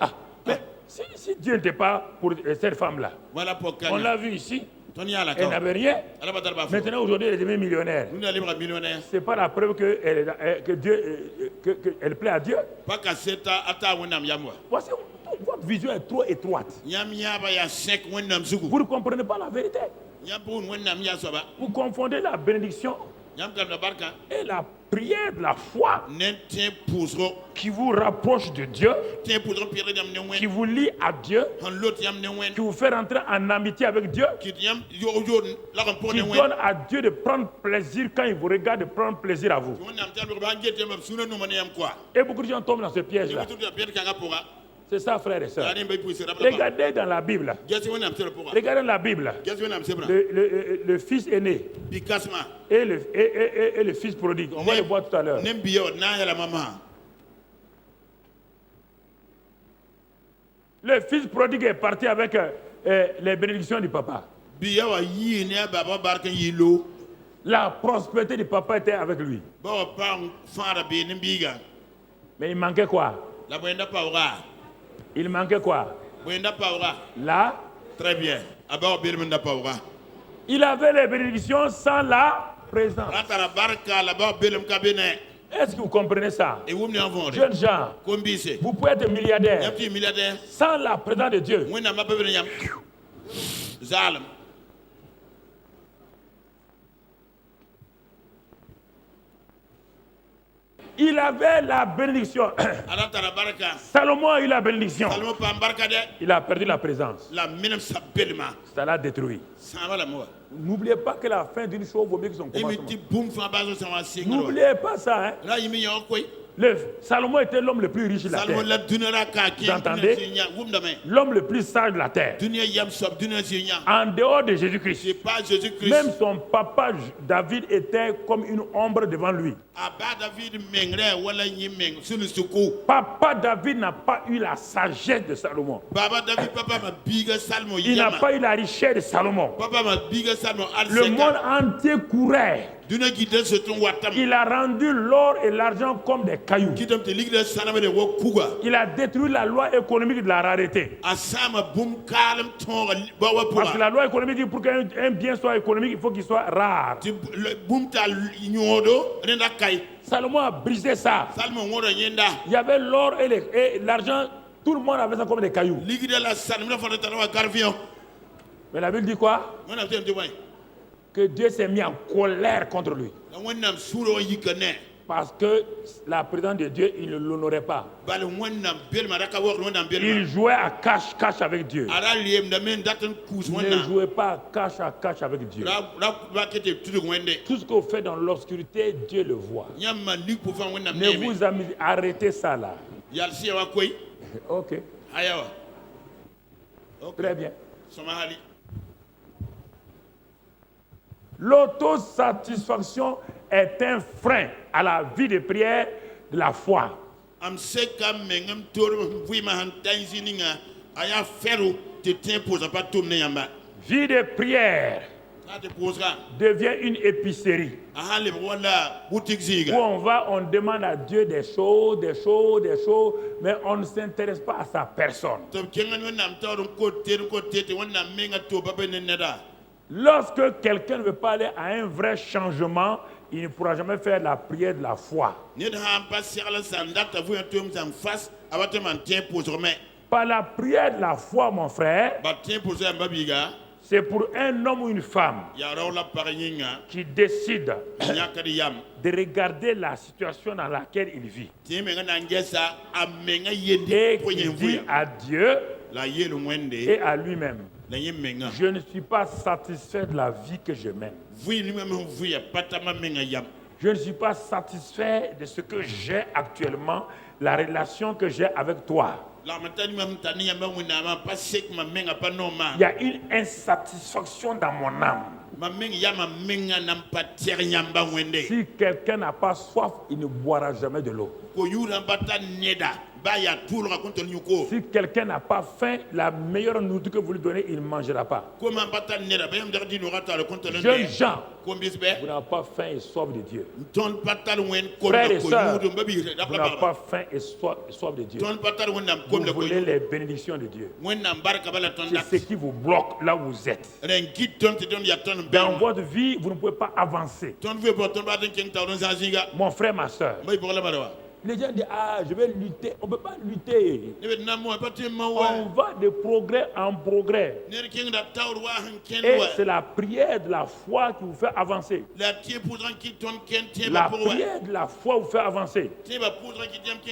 Ah, mais si Dieu n'était pas pour cette femme-là, on l'a vu ici, elle n'avait rien. Maintenant, aujourd'hui, elle est devenue millionnaire. Ce n'est pas la preuve que Dieu, qu'elle plaît à Dieu. Voici, votre vision est trop étroite. Vous ne comprenez pas la vérité. Vous confondez la bénédiction et la prière de la foi qui vous rapproche de Dieu, qui vous lie à Dieu, qui vous fait rentrer en amitié avec Dieu, qui donne à Dieu de prendre plaisir quand il vous regarde, de prendre plaisir à vous. Et beaucoup de gens tombent dans ce piège-là. C'est ça, frères et sœurs. Regardez dans la Bible. Regardez dans la Bible. Le fils aîné et le fils prodigue. On va le voir tout à l'heure. Le fils prodigue est parti avec les bénédictions du papa. La prospérité du papa était avec lui. Mais il manquait quoi? Il manquait quoi? Là. Très bien. Il avait les bénédictions sans la présence. Est-ce que vous comprenez ça? Jeunes gens, vous pouvez être milliardaire sans la présence de Dieu. Il avait la bénédiction. Salomon a eu la bénédiction. Il a perdu la présence. Ça l'a détruit. N'oubliez pas que la fin d'une chose vaut mieux que son commencement. N'oubliez pas ça. Hein? Salomon était l'homme le plus riche de la terre. Vous entendez? L'homme le plus sage de la terre. En dehors de Jésus-Christ. Même son papa David était comme une ombre devant lui. Papa David n'a pas eu la sagesse de Salomon. Il n'a pas eu la richesse de Salomon. Le monde entier courait. Il a rendu l'or et l'argent comme des cailloux. Il a détruit la loi économique de la rareté. Parce que la loi économique dit pour qu'un bien soit économique, il faut qu'il soit rare. Salomon a brisé ça. Il y avait l'or et l'argent, tout le monde avait ça comme des cailloux. Mais la Bible dit quoi? Que Dieu s'est mis en colère contre lui. Parce que la présence de Dieu, il ne l'honorait pas. Il jouait à cache-cache avec Dieu. Ne jouez pas à cache avec Dieu. Tout ce qu'on fait dans l'obscurité, Dieu le voit. Ne vous amusez, arrêtez ça là. Ok. Très bien. L'autosatisfaction est un frein à la vie de prière de la foi. Vie de prière devient une épicerie où on demande à Dieu des choses, mais on ne s'intéresse pas à sa personne. Lorsque quelqu'un ne veut pas aller à un vrai changement, il ne pourra jamais faire la prière de la foi. Par la prière de la foi, mon frère, c'est pour un homme ou une femme qui décide de regarder la situation dans laquelle il vit et qui dit à Dieu et à lui-même: je ne suis pas satisfait de la vie que je mène. Je ne suis pas satisfait de ce que j'ai actuellement, la relation que j'ai avec toi. Il y a une insatisfaction dans mon âme. Si quelqu'un n'a pas soif, il ne boira jamais de l'eau. Si quelqu'un n'a pas faim, la meilleure nourriture que vous lui donnez, il ne mangera pas. Jeunes gens, vous n'avez pas faim et soif de Dieu. Frères et sœurs, vous n'avez pas faim et soif de Dieu. Vous voulez les bénédictions de Dieu. C'est ce qui vous bloque là où vous êtes. Dans votre vie, vous ne pouvez pas avancer. Mon frère, ma sœur, les gens disent: ah, je vais lutter. On ne peut pas lutter. On va de progrès en progrès. Et c'est la prière de la foi qui vous fait avancer. La prière de la foi vous fait avancer.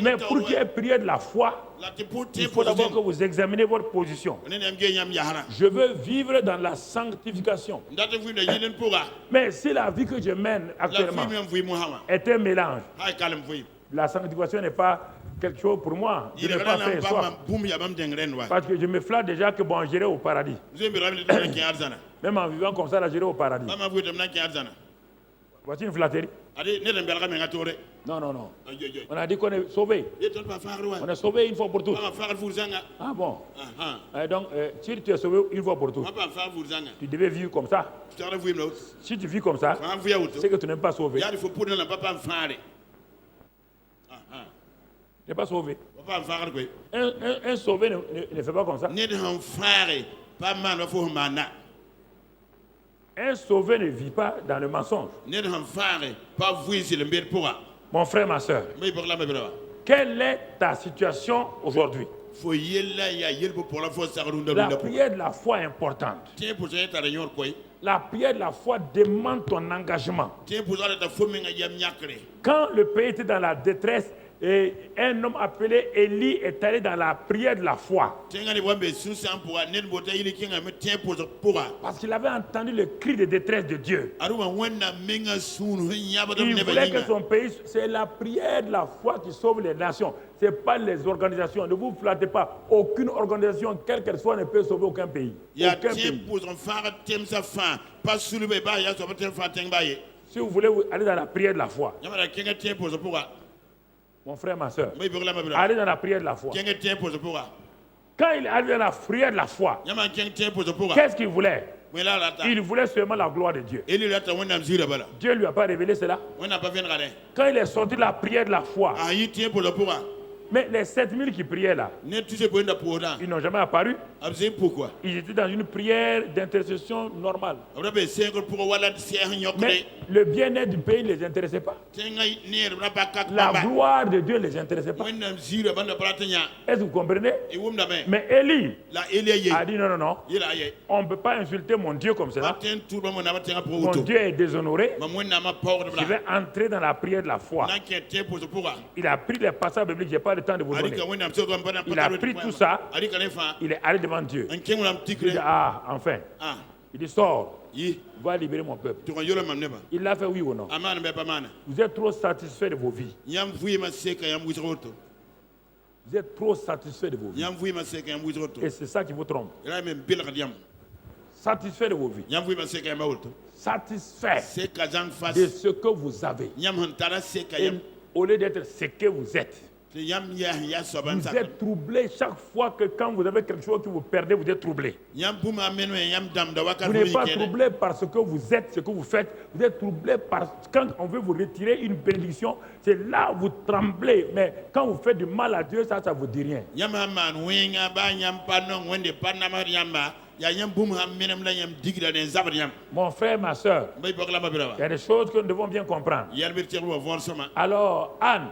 Mais pour qu'il y ait prière de la foi, il faut d'abord que vous examinez votre position. Je veux vivre dans la sanctification. Mais si la vie que je mène actuellement est un mélange, la sanctification n'est pas quelque chose pour moi. Je n'ai pas fait soif. Parce que je me flatte déjà que bon, j'irai au paradis. Même en vivant comme ça, là, j'irai au paradis. Voici une flatterie. Non, non, non. On a dit qu'on est sauvé. On est sauvé une fois pour toutes. Ah bon? Donc, si tu es sauvé une fois pour toutes, tu devais vivre comme ça. Si tu vis comme ça, c'est que tu n'es pas sauvé. Tu n'es pas sauvé. Un sauvé ne fait pas comme ça. Un sauvé ne vit pas dans le mensonge. Mon frère, ma soeur, quelle est ta situation aujourd'hui? La prière de la foi est importante. La prière de la foi demande ton engagement. Quand le pays était dans la détresse, et un homme appelé Élie est allé dans la prière de la foi. Parce qu'il avait entendu le cri de détresse de Dieu. Il voulait que son pays, c'est la prière de la foi qui sauve les nations. Ce n'est pas les organisations. Ne vous flattez pas. Aucune organisation, quelle qu'elle soit, ne peut sauver aucun pays. Aucun pays. Si vous voulez aller dans la prière de la foi, mon frère, ma soeur, allez dans la prière de la foi. Quand il arrive dans la prière de la foi, qu'est-ce qu'il voulait? Il voulait seulement la gloire de Dieu. Dieu ne lui a pas révélé cela. Quand il est sorti de la prière de la foi, mais les 7000 qui priaient là, ils n'ont jamais apparu. Ils étaient dans une prière d'intercession normale. Mais le bien-être du pays ne les intéressait pas. La gloire de Dieu ne les intéressait pas. Est-ce que vous comprenez? Mais Élie a dit non, on ne peut pas insulter mon Dieu comme cela. Mon Dieu est déshonoré. Je vais entrer dans la prière de la foi. Il a pris les passages bibliques, je n'ai pas le temps de vous donner. Il a pris tout ça, il est allé devant Dieu. Il dit, enfin. Il dit, sors, va libérer mon peuple. Il l'a fait, oui ou non? Vous êtes trop satisfait de vos vies. Vous êtes trop satisfait de vos vies. Et c'est ça qui vous trompe. Satisfait de vos vies. Satisfait de ce que vous avez. Et au lieu d'être ce que vous êtes. Vous êtes troublé chaque fois que quand vous avez quelque chose que vous perdez, vous êtes troublé. Vous n'êtes pas troublé par ce que vous êtes, ce que vous faites. Vous êtes troublé parce que quand on veut vous retirer une bénédiction, c'est là où vous tremblez. Mais quand vous faites du mal à Dieu, ça ne vous dit rien. Mon frère, ma soeur, il y a des choses que nous devons bien comprendre. Alors, Anne,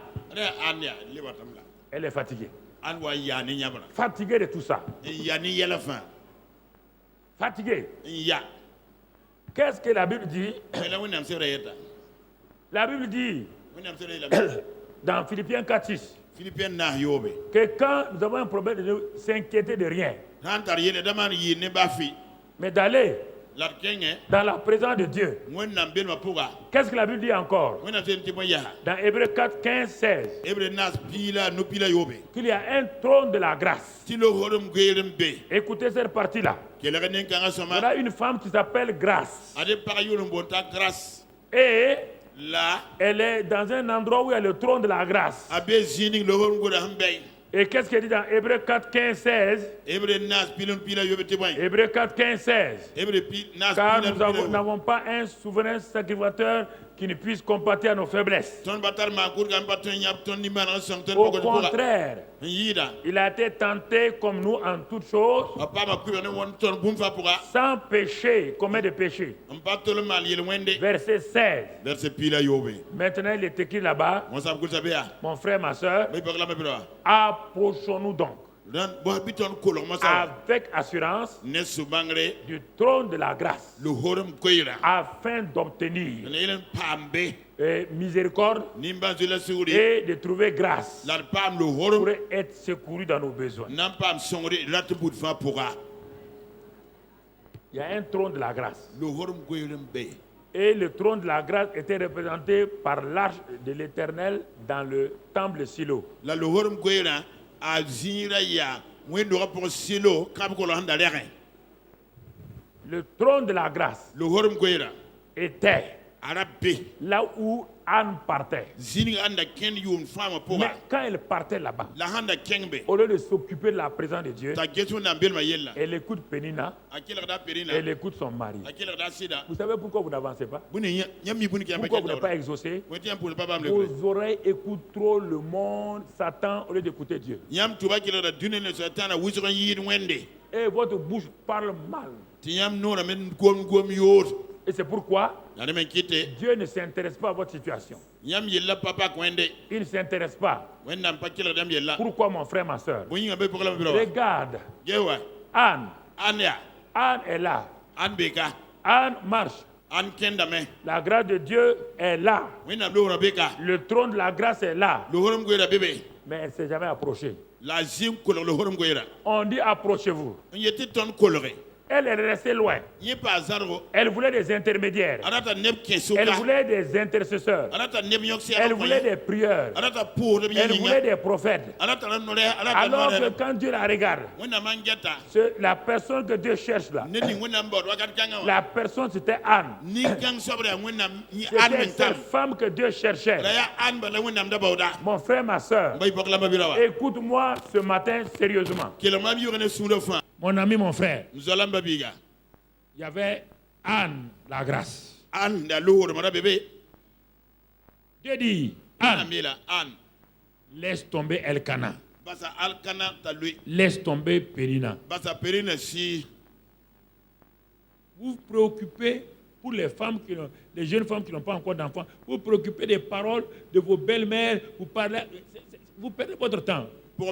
elle est fatiguée. Fatiguée de tout ça. Fatiguée. Qu'est-ce que la Bible dit? La Bible dit dans Philippiens 4:6 que quand nous avons un problème, de ne s'inquiéter de rien, mais d'aller dans la présence de Dieu. Qu'est-ce que la Bible dit encore? Dans Hébreux 4, 15, 16. Qu'il y a un trône de la grâce. Écoutez cette partie-là. Il y a une femme qui s'appelle Grâce. Et elle est dans un endroit où il y a le trône de la grâce. Et qu'est-ce qu'elle dit dans Hébreux 4, 15, 16? Hébreux 4, 15, 16. Car nous n'avons pas un souverain sacrificateur qui ne puisse compatir à nos faiblesses. Au contraire, il a été tenté comme nous en toutes choses, sans péché, commet de péché. Verset 16. Maintenant, il est écrit là-bas, mon frère, ma soeur, approchons-nous donc avec assurance du trône de la grâce afin d'obtenir miséricorde et de trouver grâce pour être secouru dans nos besoins. Il y a un trône de la grâce. Et le trône de la grâce était représenté par l'arche de l'Éternel dans le temple de Silo. Le trône de la grâce était là où Anne partait. Mais quand elle partait là-bas, au lieu de s'occuper de la présence de Dieu, elle écoute Pénina, elle écoute son mari. Vous savez pourquoi vous n'avancez pas? Pourquoi vous n'êtes pas exaucé? Vos oreilles écoutent trop le monde, Satan, au lieu d'écouter Dieu. Et votre bouche parle mal. Et c'est pourquoi Dieu ne s'intéresse pas à votre situation. Il ne s'intéresse pas. Pourquoi, mon frère, ma soeur? Regarde. Anne. Anne est là. Anne marche. La grâce de Dieu est là. Le trône de la grâce est là. Mais elle ne s'est jamais approchée. On dit approchez-vous. Elle est restée loin. Elle voulait des intermédiaires. Elle voulait des intercesseurs. Elle voulait des prieurs. Elle voulait des prophètes. Alors que quand Dieu la regarde, la personne que Dieu cherche là, la personne c'était Anne. C'était cette femme que Dieu cherchait. Mon frère, ma soeur, écoute-moi ce matin sérieusement. Mon ami, mon frère, il y avait Anne, la grâce. Dieu dit, Anne, laisse tomber Elkana. Laisse tomber Périna. Vous vous préoccupez pour les femmes les jeunes femmes qui n'ont pas encore d'enfants. Vous vous préoccupez des paroles de vos belles-mères. Vous perdez votre temps. Vous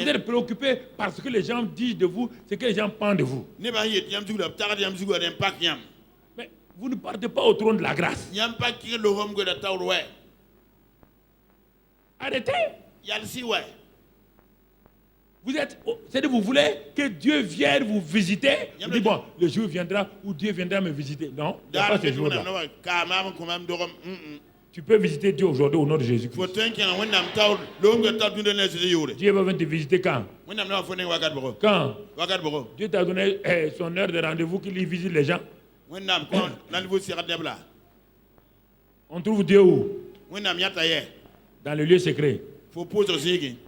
êtes préoccupé parce que les gens disent de vous ce que les gens pensent de vous. Mais vous ne partez pas au trône de la grâce. Arrêtez. C'est-à-dire vous voulez que Dieu vienne vous visiter. Vous dites, bon, le jour viendra où Dieu viendra me visiter. Non, il n'y a pas ce jour-là. Tu peux visiter Dieu aujourd'hui au nom de Jésus-Christ. Dieu va venir te visiter quand? Quand? Dieu t'a donné son heure de rendez-vous qu'il visite les gens. On trouve Dieu où? Dans le lieu secret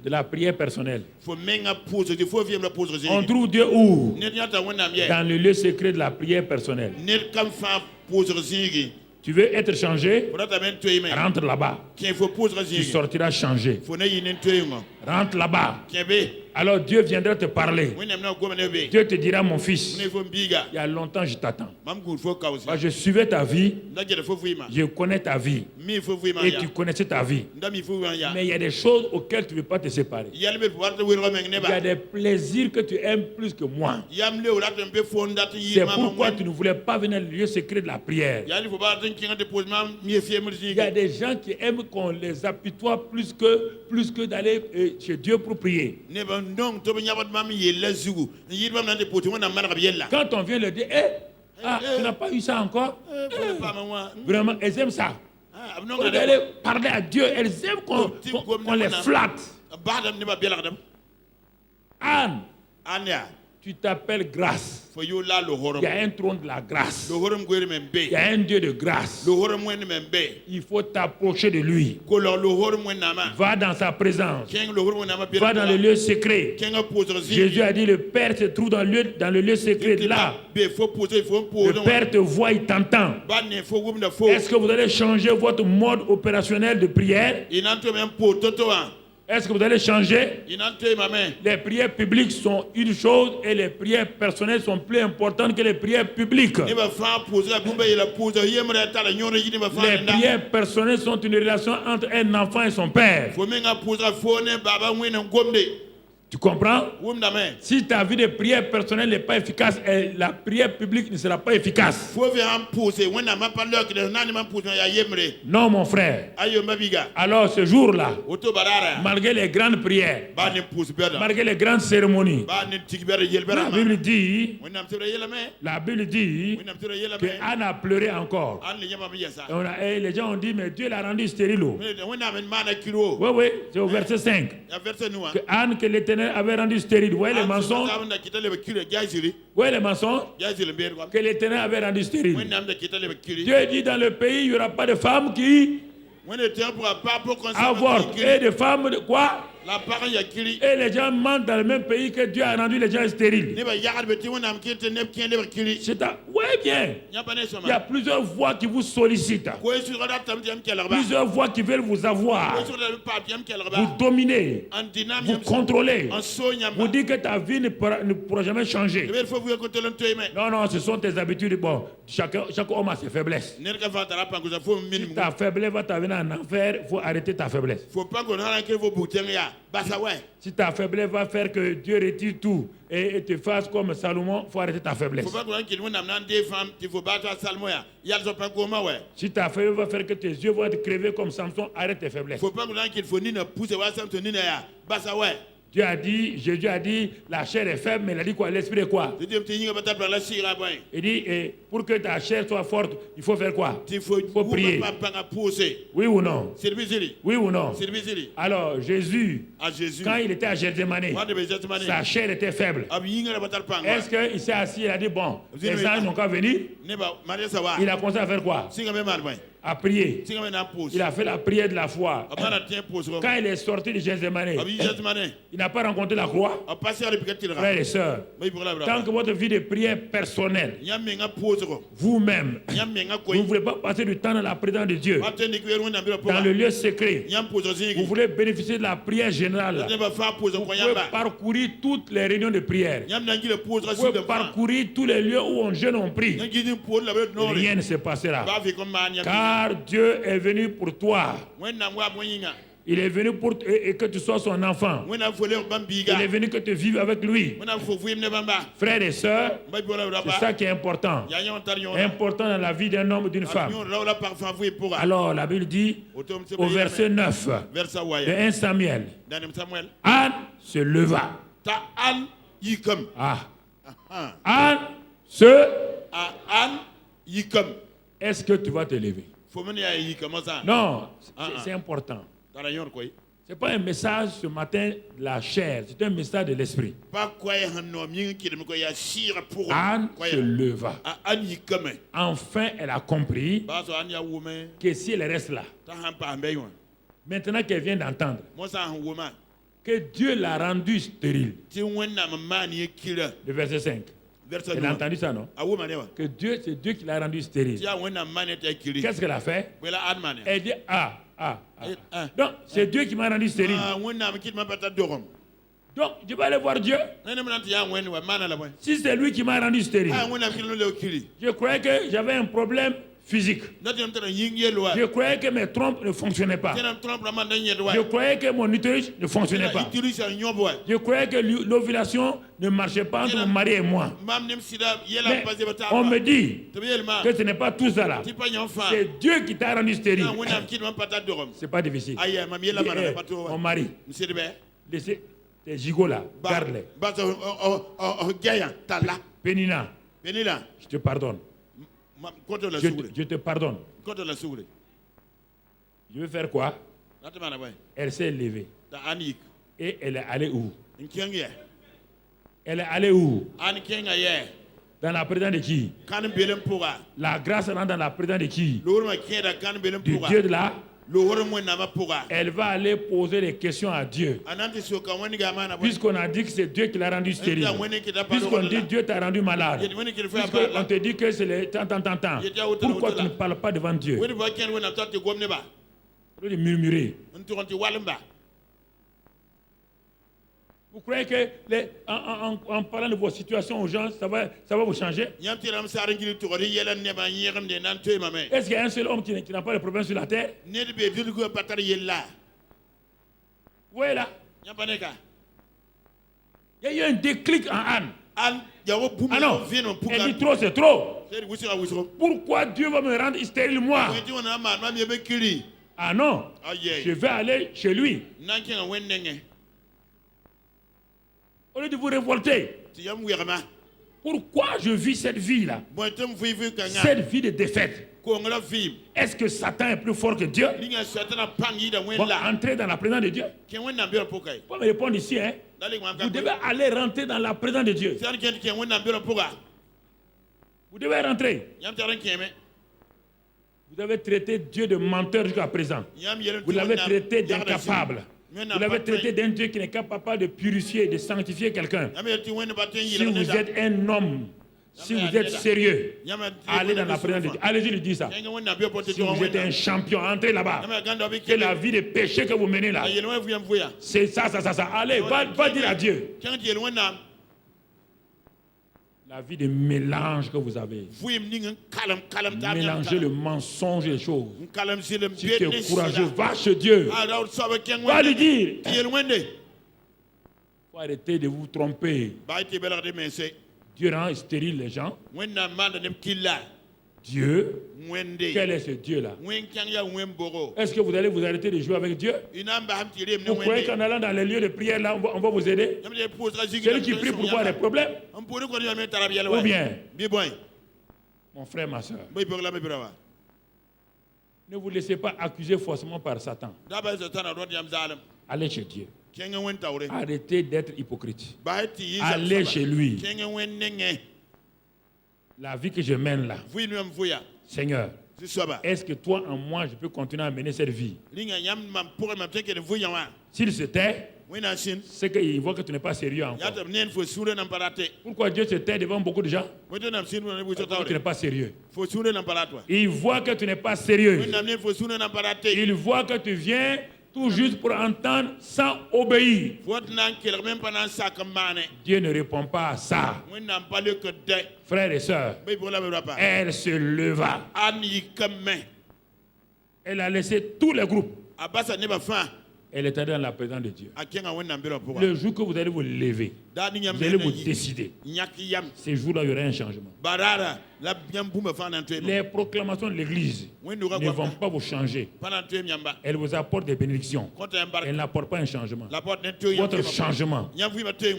de la prière personnelle. On trouve Dieu où? Dans le lieu secret de la prière personnelle. Tu veux être changé? Rentre là-bas. Tu sortiras changé. Rentre là-bas. Alors Dieu viendra te parler. Dieu te dira, mon fils, il y a longtemps je t'attends. Je suivais ta vie. Je connais ta vie. Et tu connaissais ta vie. Mais il y a des choses auxquelles tu ne veux pas te séparer. Il y a des plaisirs que tu aimes plus que moi. C'est pourquoi tu ne voulais pas venir au lieu secret de la prière. Il y a des gens qui aiment qu'on les apitoie plus que d'aller chez Dieu pour prier. Quand on vient leur dire, tu n'as pas eu ça encore? Vraiment, elles aiment ça. Quand elles allaient parler à Dieu, elles aiment qu'on les flatte. Anne, tu t'appelles grâce. Il y a un trône de la grâce. Il y a un Dieu de grâce. Il faut t'approcher de lui. Va dans sa présence. Va dans le lieu secret. Jésus a dit, le Père se trouve dans le lieu secret là. Le Père te voit, il t'entend. Est-ce que vous allez changer votre mode opérationnel de prière? Est-ce que vous allez changer? Les prières publiques sont une chose et les prières personnelles sont plus importantes que les prières publiques. Les prières personnelles sont une relation entre un enfant et son père. Tu comprends? Si ta vie de prière personnelle n'est pas efficace, la prière publique ne sera pas efficace. Non, mon frère. Alors ce jour-là, malgré les grandes prières, malgré les grandes cérémonies, la Bible dit que Anne a pleuré encore. Et les gens ont dit, mais Dieu l'a rendu stérile. Oui, c'est au verset 5. Que Anne, que l'Éternel avait rendu stérile. Vous voyez les mensonges? Vous voyez les mensonges? Que l'Éternel avait rendu stérile. Dieu dit, dans le pays, il n'y aura pas de femmes qui avortent. Et de femmes de quoi? Et les gens mentent dans le même pays que Dieu a rendu les gens stériles. Oui, bien. Il y a plusieurs voix qui vous sollicitent. Plusieurs voix qui veulent vous avoir. Vous dominer. Vous contrôler. Vous dire que ta vie ne pourra jamais changer. Non, non, ce sont tes habitudes. Bon, chaque homme a ses faiblesses. Si ta faiblesse va t'amener en enfer, il faut arrêter ta faiblesse. Si ta faiblesse va faire que Dieu retire tout et te fasse comme Salomon, il faut arrêter ta faiblesse. Si ta faiblesse va faire que tes yeux vont être crevés comme Samson, arrête tes faiblesses. Dieu a dit, Jésus a dit, la chair est faible, mais il a dit quoi? L'esprit est quoi? Il dit, pour que ta chair soit forte, il faut faire quoi? Il faut prier. Oui ou non? Oui ou non? Alors, Jésus, quand il était à Gethsémani, sa chair était faible. Est-ce qu'il s'est assis et a dit, bon, les anges n'ont qu'à venir? Il a commencé à faire quoi? À prier. Il a fait la prière de la foi. Quand il est sorti de Gethsémani, il n'a pas rencontré la croix. Frères et sœurs, tant que votre vie de prière personnelle, vous-même, vous ne voulez pas passer du temps dans la présence de Dieu, dans le lieu secret, vous voulez bénéficier de la prière générale, vous pouvez parcourir toutes les réunions de prière, vous pouvez parcourir tous les lieux où on jeûne, on prie, rien ne se passera. Car Dieu est venu pour toi. Il est venu pour et que tu sois son enfant. Il est venu que tu vives avec lui. Frères et sœurs, c'est ça qui est important. Important dans la vie d'un homme ou d'une femme. Alors la Bible dit au verset 9 de 1 Samuel, Anne se leva. Anne se... Est-ce que tu vas te lever? Non, c'est important. Ce n'est pas un message ce matin de la chair, c'est un message de l'esprit. Anne se leva. Enfin, elle a compris que si elle reste là, maintenant qu'elle vient d'entendre que Dieu l'a rendue stérile. Le verset 5. Elle a entendu ça, non? Que Dieu, c'est Dieu qui l'a rendu stérile. Qu'est-ce qu'elle a fait? Elle dit, donc, c'est Dieu qui m'a rendu stérile. Donc, je vais aller voir Dieu. Si c'est lui qui m'a rendu stérile, je croyais que j'avais un problème physique. Je croyais que mes trompes ne fonctionnaient pas. Je croyais que mon utérus ne fonctionnait pas. Je croyais que l'ovulation ne marchait pas entre mon mari et moi. Mais on me dit que ce n'est pas tout ça là. C'est Dieu qui t'a rendu stérile. C'est pas difficile. Mon mari, laissez tes gigots là, garde-les. Pénina, je te pardonne. Je te pardonne. Je veux faire quoi? Elle s'est levée. Et elle est allée où? Elle est allée où? Dans la présence de qui? La grâce rentre dans la présence de qui? Du Dieu de la... Elle va aller poser des questions à Dieu. Puisqu'on a dit que c'est Dieu qui l'a rendu stérile. Puisqu'on dit Dieu t'a rendu malade. Puisqu'on te dit que c'est le temps. Pourquoi tu ne parles pas devant Dieu? Au lieu de murmurer. Vous croyez que en parlant de vos situations aux gens, ça va vous changer? Est-ce qu'il y a un seul homme qui n'a pas de problème sur la terre? Vous voyez là? Il y a eu un déclic en Anne. Ah non, elle dit trop, c'est trop. Pourquoi Dieu va me rendre stérile moi? Ah non, je vais aller chez lui. Au lieu de vous révolter, pourquoi je vis cette vie-là? Cette vie de défaite. Est-ce que Satan est plus fort que Dieu? Entrer dans la présence de Dieu. Vous me répondre ici, hein? Vous devez aller rentrer dans la présence de Dieu. Vous devez rentrer. Vous avez traité Dieu de menteur jusqu'à présent. Vous l'avez traité d'incapable. Vous l'avez traité d'un Dieu qui n'est capable de purifier, de sanctifier quelqu'un. Si vous êtes un homme, si vous êtes sérieux, allez dans la présence de Dieu. Allez-y, lui dis ça. Si vous êtes un champion, entrez là-bas. Que la vie de péché que vous menez là, c'est ça. Allez, va dire à Dieu. La vie de mélange que vous avez. Mélangez le mensonge et les choses. Si tu es courageux, va chez Dieu. Va lui dire. Il faut arrêter de vous tromper. Dieu rend stérile les gens. Dieu, quel est ce Dieu-là? Est-ce que vous allez vous arrêter de jouer avec Dieu? Vous croyez qu'en allant dans les lieux de prière, là, on va vous aider? Celui qui prie pour voir les problèmes? Ou bien, mon frère, ma soeur, ne vous laissez pas accuser forcément par Satan. Allez chez Dieu. Arrêtez d'être hypocrite. Allez chez lui. La vie que je mène là, Seigneur, est-ce que toi en moi je peux continuer à mener cette vie? S'il se tait, c'est qu'il voit que tu n'es pas sérieux encore. Pourquoi Dieu se tait devant beaucoup de gens? Parce que tu n'es pas sérieux. Il voit que tu n'es pas sérieux. Il voit que tu viens tout juste pour entendre sans obéir. Dieu ne répond pas à ça. Frères et sœurs, elle se leva. Elle a laissé tous les groupes. Elle est allée dans la présence de Dieu. Le jour que vous allez vous lever, vous allez vous décider. Ces jours-là, il y aura un changement. Les proclamations de l'Église ne vont pas vous changer. Elles vous apportent des bénédictions. Elles n'apportent pas un changement. Votre changement,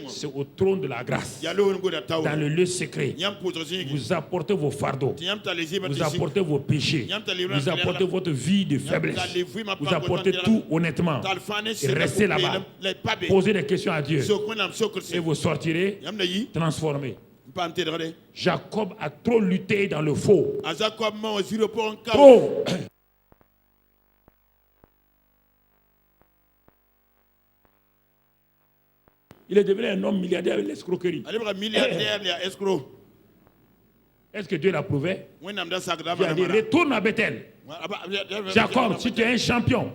c'est au trône de la grâce. Dans le lieu secret, vous apportez vos fardeaux. Vous apportez vos péchés. Vous apportez votre vie de faiblesse. Vous apportez tout honnêtement. Et restez là-bas. Posez des questions à Dieu. Et vous sortirez transformés. Jacob a trop lutté dans le faux. Trop. Il est devenu un homme milliardaire avec l'escroquerie. Est-ce que Dieu l'a prouvé? Il a dit retourne à Bethel. Jacob, si tu es un champion,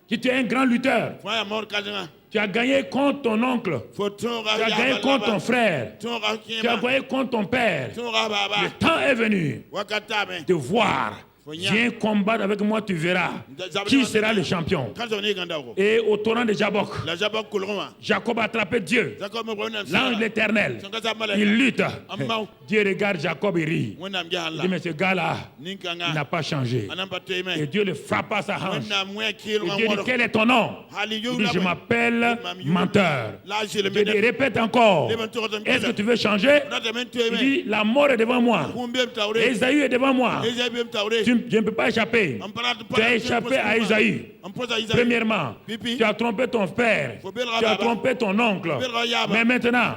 si tu es un grand lutteur, tu as gagné contre ton oncle, tu as gagné contre ton frère, tu as gagné contre ton père. Le temps est venu de voir. Viens combattre avec moi, tu verras qui sera le champion. Et au torrent de Jabbok, Jacob a attrapé Dieu, l'ange de l'Éternel. Il lutte. Dieu regarde Jacob et rit. Il dit, mais ce gars-là, il n'a pas changé. Et Dieu le frappe à sa hanche. Et Dieu dit, quel est ton nom? Il dit, je m'appelle menteur. Dieu dit, répète encore. Est-ce que tu veux changer? Il dit, la mort est devant moi. Esaü est devant moi. Je ne peux pas échapper. Tu as échappé à Esaü. Premièrement, tu as trompé ton père. Tu as trompé ton oncle. Mais maintenant,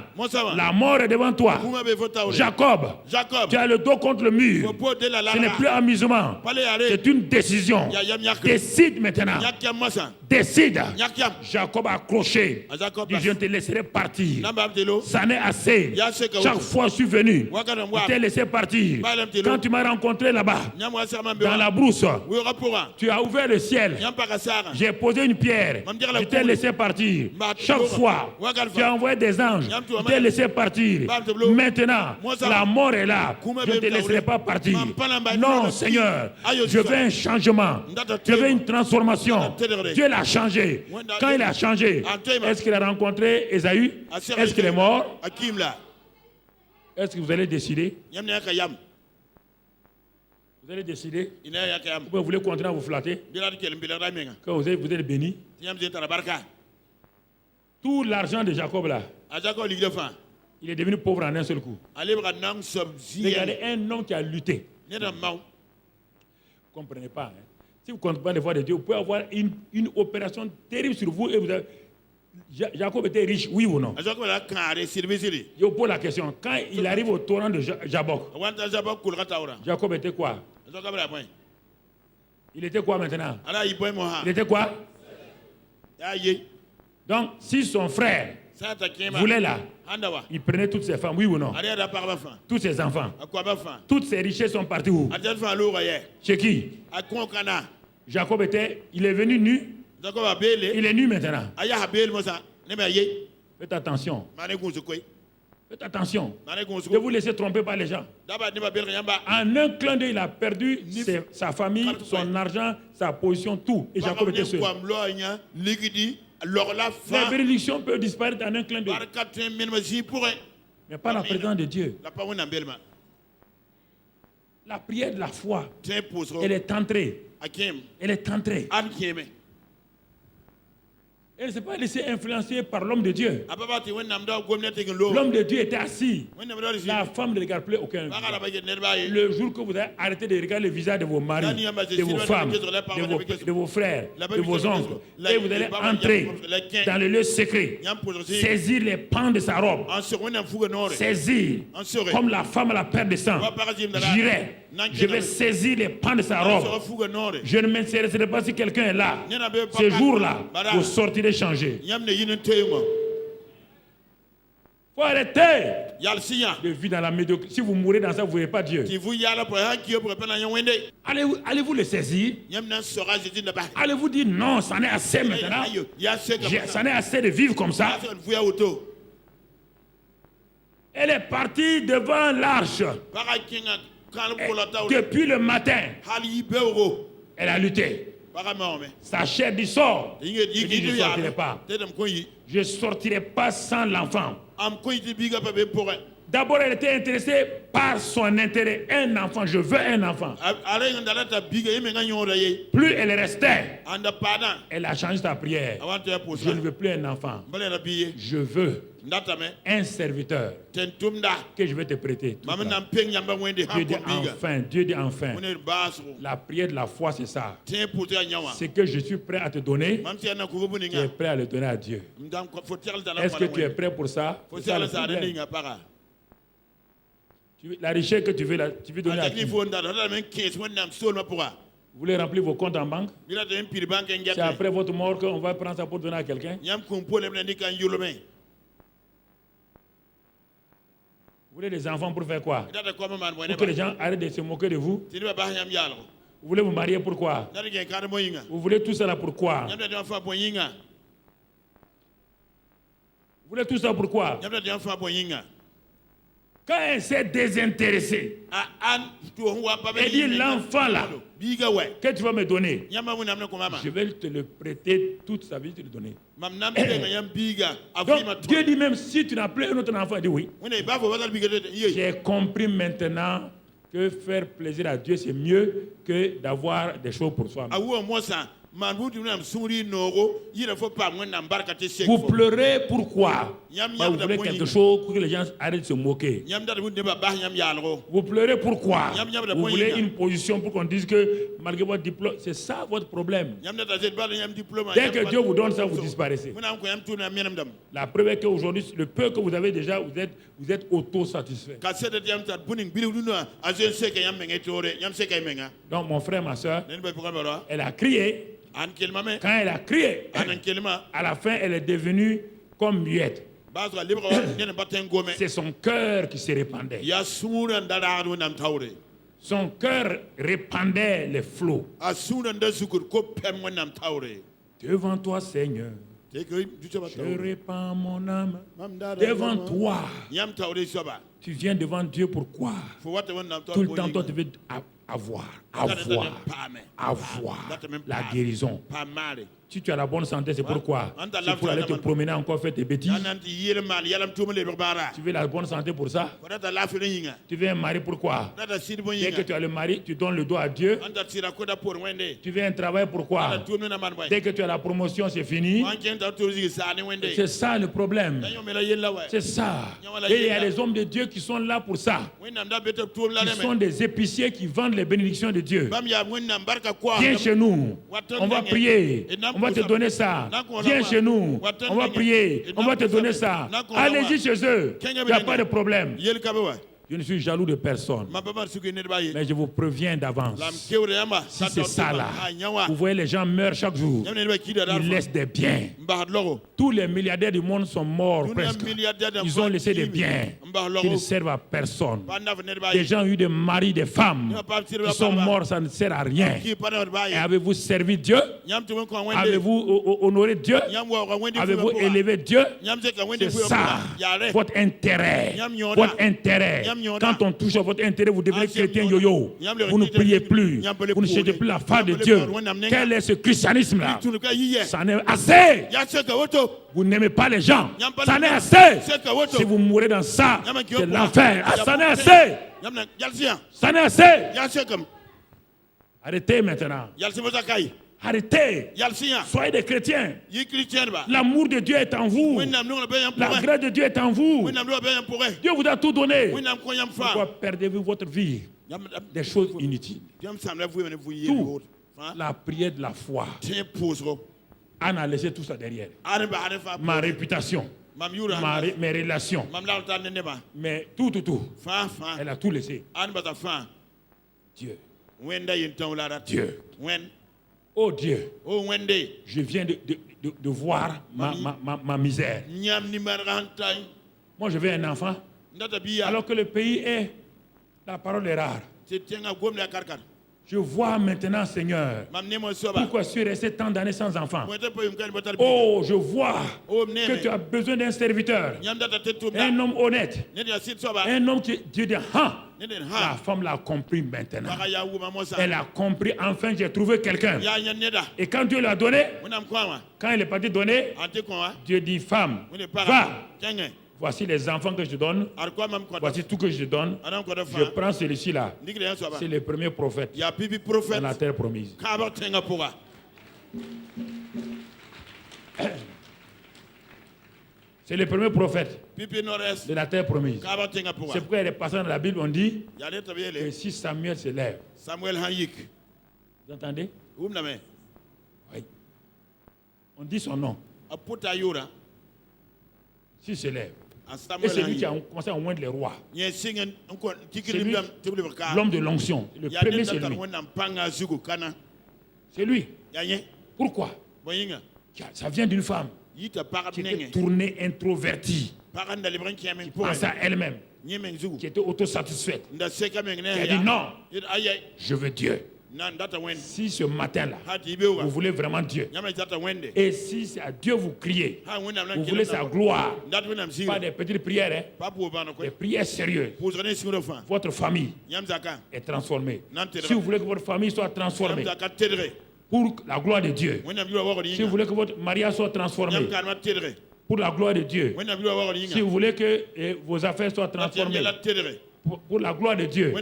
la mort est devant toi. Jacob, tu as le dos contre le mur. Ce n'est plus amusement. C'est une décision. Décide maintenant. Décide. Jacob a accroché. Il dit, je ne te laisserai partir. Ça n'est assez. Chaque fois je suis venu, je t'ai laissé partir. Quand tu m'as rencontré là-bas, dans la brousse, tu as ouvert le ciel. J'ai posé une pierre. Je t'ai laissé partir. Chaque fois, tu as envoyé des anges. Je t'ai laissé partir. Maintenant, la mort est là. Je ne te laisserai pas partir. Non, Seigneur, je veux un changement. Je veux une transformation. Dieu l'a changé. Quand il a changé, est-ce qu'il a rencontré Esaü? Est-ce qu'il est mort? Est-ce que vous allez décider? Vous allez décider? Vous voulez continuer à vous flatter? Quand vous êtes béni? Tout l'argent de Jacob là, il est devenu pauvre en un seul coup. Regardez un homme qui a lutté. Vous ne comprenez pas. Hein? Si vous ne comprenez pas les voies de Dieu, vous pouvez avoir une opération terrible sur vous et vous avez... Jacob était riche, oui ou non? Je vous pose la question. Quand il arrive au torrent de Jabbok, Jacob était quoi? Il était quoi maintenant? Il était quoi? Donc, si son frère voulait là, il prenait toutes ses femmes, oui ou non? Tous ses enfants. Toutes ses richesses sont parties où? Chez qui? Jacob il est venu nu. Il est nu maintenant. Faites attention. Faites attention. Ne vous laissez tromper par les gens. En un clin d'œil, il a perdu sa famille, son argent, sa position, tout. Et Jacob était seul. La bénédiction peut disparaître en un clin d'œil. Mais pas la présence de Dieu. La prière de la foi, elle est entrée. Elle est entrée. Elle ne s'est pas laissée influencer par l'homme de Dieu. L'homme de Dieu était assis. La femme ne regarde plus aucun. Le jour que vous avez arrêté de regarder le visage de vos maris, de vos femmes, de vos frères, de vos oncles, et vous allez entrer dans le lieu secret, saisir les pans de sa robe, saisir comme la femme à la perte de sang. J'irai. Je vais saisir les pans de sa robe. Je ne m'intéresserai pas si quelqu'un est là. Ce jour-là, vous sortirez changé. Il faut arrêter de vivre dans la médiocrité. Si vous mourrez dans ça, vous ne verrez pas Dieu. Allez-vous le saisir? Allez-vous dire non, ça n'est assez maintenant? Ça n'est assez de vivre comme ça. Elle est partie devant l'arche. Depuis le matin, elle a lutté. Sa chair dit sort. Je ne sortirai pas. Je ne sortirai pas sans l'enfant. D'abord, elle était intéressée par son intérêt. Un enfant, je veux un enfant. Plus elle restait, elle a changé sa prière. Je ne veux plus un enfant. Je veux un serviteur que je vais te prêter. Dieu dit enfin. La prière de la foi, c'est ça. C'est que je suis prêt à te donner. Tu es prêt à le donner à Dieu. Est-ce que tu es prêt pour ça? C'est ça le problème. La richesse que tu veux donner à qui? Vous voulez remplir vos comptes en banque? C'est après votre mort qu'on va prendre ça pour donner à quelqu'un? Vous voulez des enfants pour faire quoi? Pour que les gens arrêtent de se moquer de vous? Vous voulez vous marier pourquoi? Vous voulez tout ça pourquoi? Vous voulez tout ça pourquoi? Quand elle s'est désintéressée, elle dit l'enfant là, que tu vas me donner, je vais te le prêter toute sa vie, te le donner. Donc Dieu dit même si tu n'as plus un autre enfant, il dit oui. J'ai compris maintenant que faire plaisir à Dieu c'est mieux que d'avoir des choses pour soi. Vous pleurez pourquoi? Vous voulez quelque chose pour que les gens arrêtent de se moquer. Vous pleurez pourquoi? Vous voulez une position pour qu'on dise que malgré votre diplôme, c'est ça votre problème. Dès que Dieu vous donne ça, vous disparaissez. La preuve est qu'aujourd'hui, le peu que vous avez déjà, vous êtes auto-satisfait. Donc mon frère, ma soeur, elle a crié. Quand elle a crié, à la fin, elle est devenue comme muette. C'est son cœur qui se répandait. Son cœur répandait les flots. Devant toi, Seigneur, je répands mon âme. Devant toi, tu viens devant Dieu pourquoi? Tout le temps, toi, tu veux avoir la guérison. Si tu as la bonne santé, c'est pourquoi? C'est pour aller te promener encore, faire tes bêtises. Tu veux la bonne santé pour ça? Tu veux un mari pourquoi? Dès que tu as le mari, tu donnes le dos à Dieu. Tu veux un travail pourquoi? Dès que tu as la promotion, c'est fini. C'est ça le problème. C'est ça. Et il y a les hommes de Dieu qui sont là pour ça. Ils sont des épiciers qui vendent les bénédictions de Dieu. Viens chez nous. On va prier. On va te donner ça. Viens chez nous. On va prier. On va te donner ça. Allez-y chez eux. Il n'y a pas de problème. Je ne suis jaloux de personne. Mais je vous préviens d'avance. Si c'est ça là, vous voyez les gens meurent chaque jour. Ils laissent des biens. Tous les milliardaires du monde sont morts presque. Ils ont laissé des biens qui ne servent à personne. Les gens ont eu des maris, des femmes qui sont morts, ça ne sert à rien. Et avez-vous servi Dieu? Avez-vous honoré Dieu? Avez-vous élevé Dieu? C'est ça, votre intérêt. Votre intérêt. Quand on touche à votre intérêt, vous devenez chrétien yo-yo. Vous ne priez plus. Vous ne cherchez plus la face de Dieu. Quel est ce christianisme-là? Ça n'est assez. Vous n'aimez pas les gens. Ça n'est assez. Si vous mourrez dans ça, c'est l'enfer. Ça n'est assez. Ça n'est assez. Arrêtez maintenant. Arrêtez. Soyez des chrétiens. L'amour de Dieu est en vous. La grâce de Dieu est en vous. Dieu vous a tout donné. Pourquoi perdez-vous votre vie? Des choses inutiles. Tout. La prière de la foi. Anne a laissé tout ça derrière. Ma réputation. Mes relations. Mais tout. Elle a tout laissé. Dieu. Dieu. Oh Dieu, je viens de voir ma misère. Moi, je veux un enfant, alors que le pays est, la parole est rare. Je vois maintenant, Seigneur, pourquoi je suis resté tant d'années sans enfant. Oh, je vois que tu as besoin d'un serviteur, un homme honnête, un homme qui Dieu dit, la femme l'a compris maintenant. Elle a compris, enfin j'ai trouvé quelqu'un. Et quand Dieu l'a donné, quand il est parti donner, Dieu dit, femme, va. Voici les enfants que je donne. Voici tout que je donne. Je prends celui-ci-là. C'est le premier prophète dans la terre promise. C'est le premier prophète de la terre promise. C'est pourquoi il est passé dans la Bible, on dit que si Samuel se lève. Vous entendez? Oui. On dit son nom. S'il se lève. Et c'est lui qui a commencé à oindre les rois. C'est lui, l'homme de l'onction. Le premier, c'est lui. C'est lui. Pourquoi? Ça vient d'une femme qui était tournée, introvertie, qui pensait à elle-même, qui était autosatisfaite, qui a dit non, je veux Dieu. Si ce matin-là, vous voulez vraiment Dieu, et si c'est à Dieu vous criez, vous voulez sa gloire, pas des petites prières, des prières sérieuses, votre famille est transformée. Si vous voulez que votre famille soit transformée, pour la gloire de Dieu, si vous voulez que votre mariage soit transformé, pour la gloire de Dieu, si vous voulez que vos affaires soient transformées, pour la gloire de Dieu,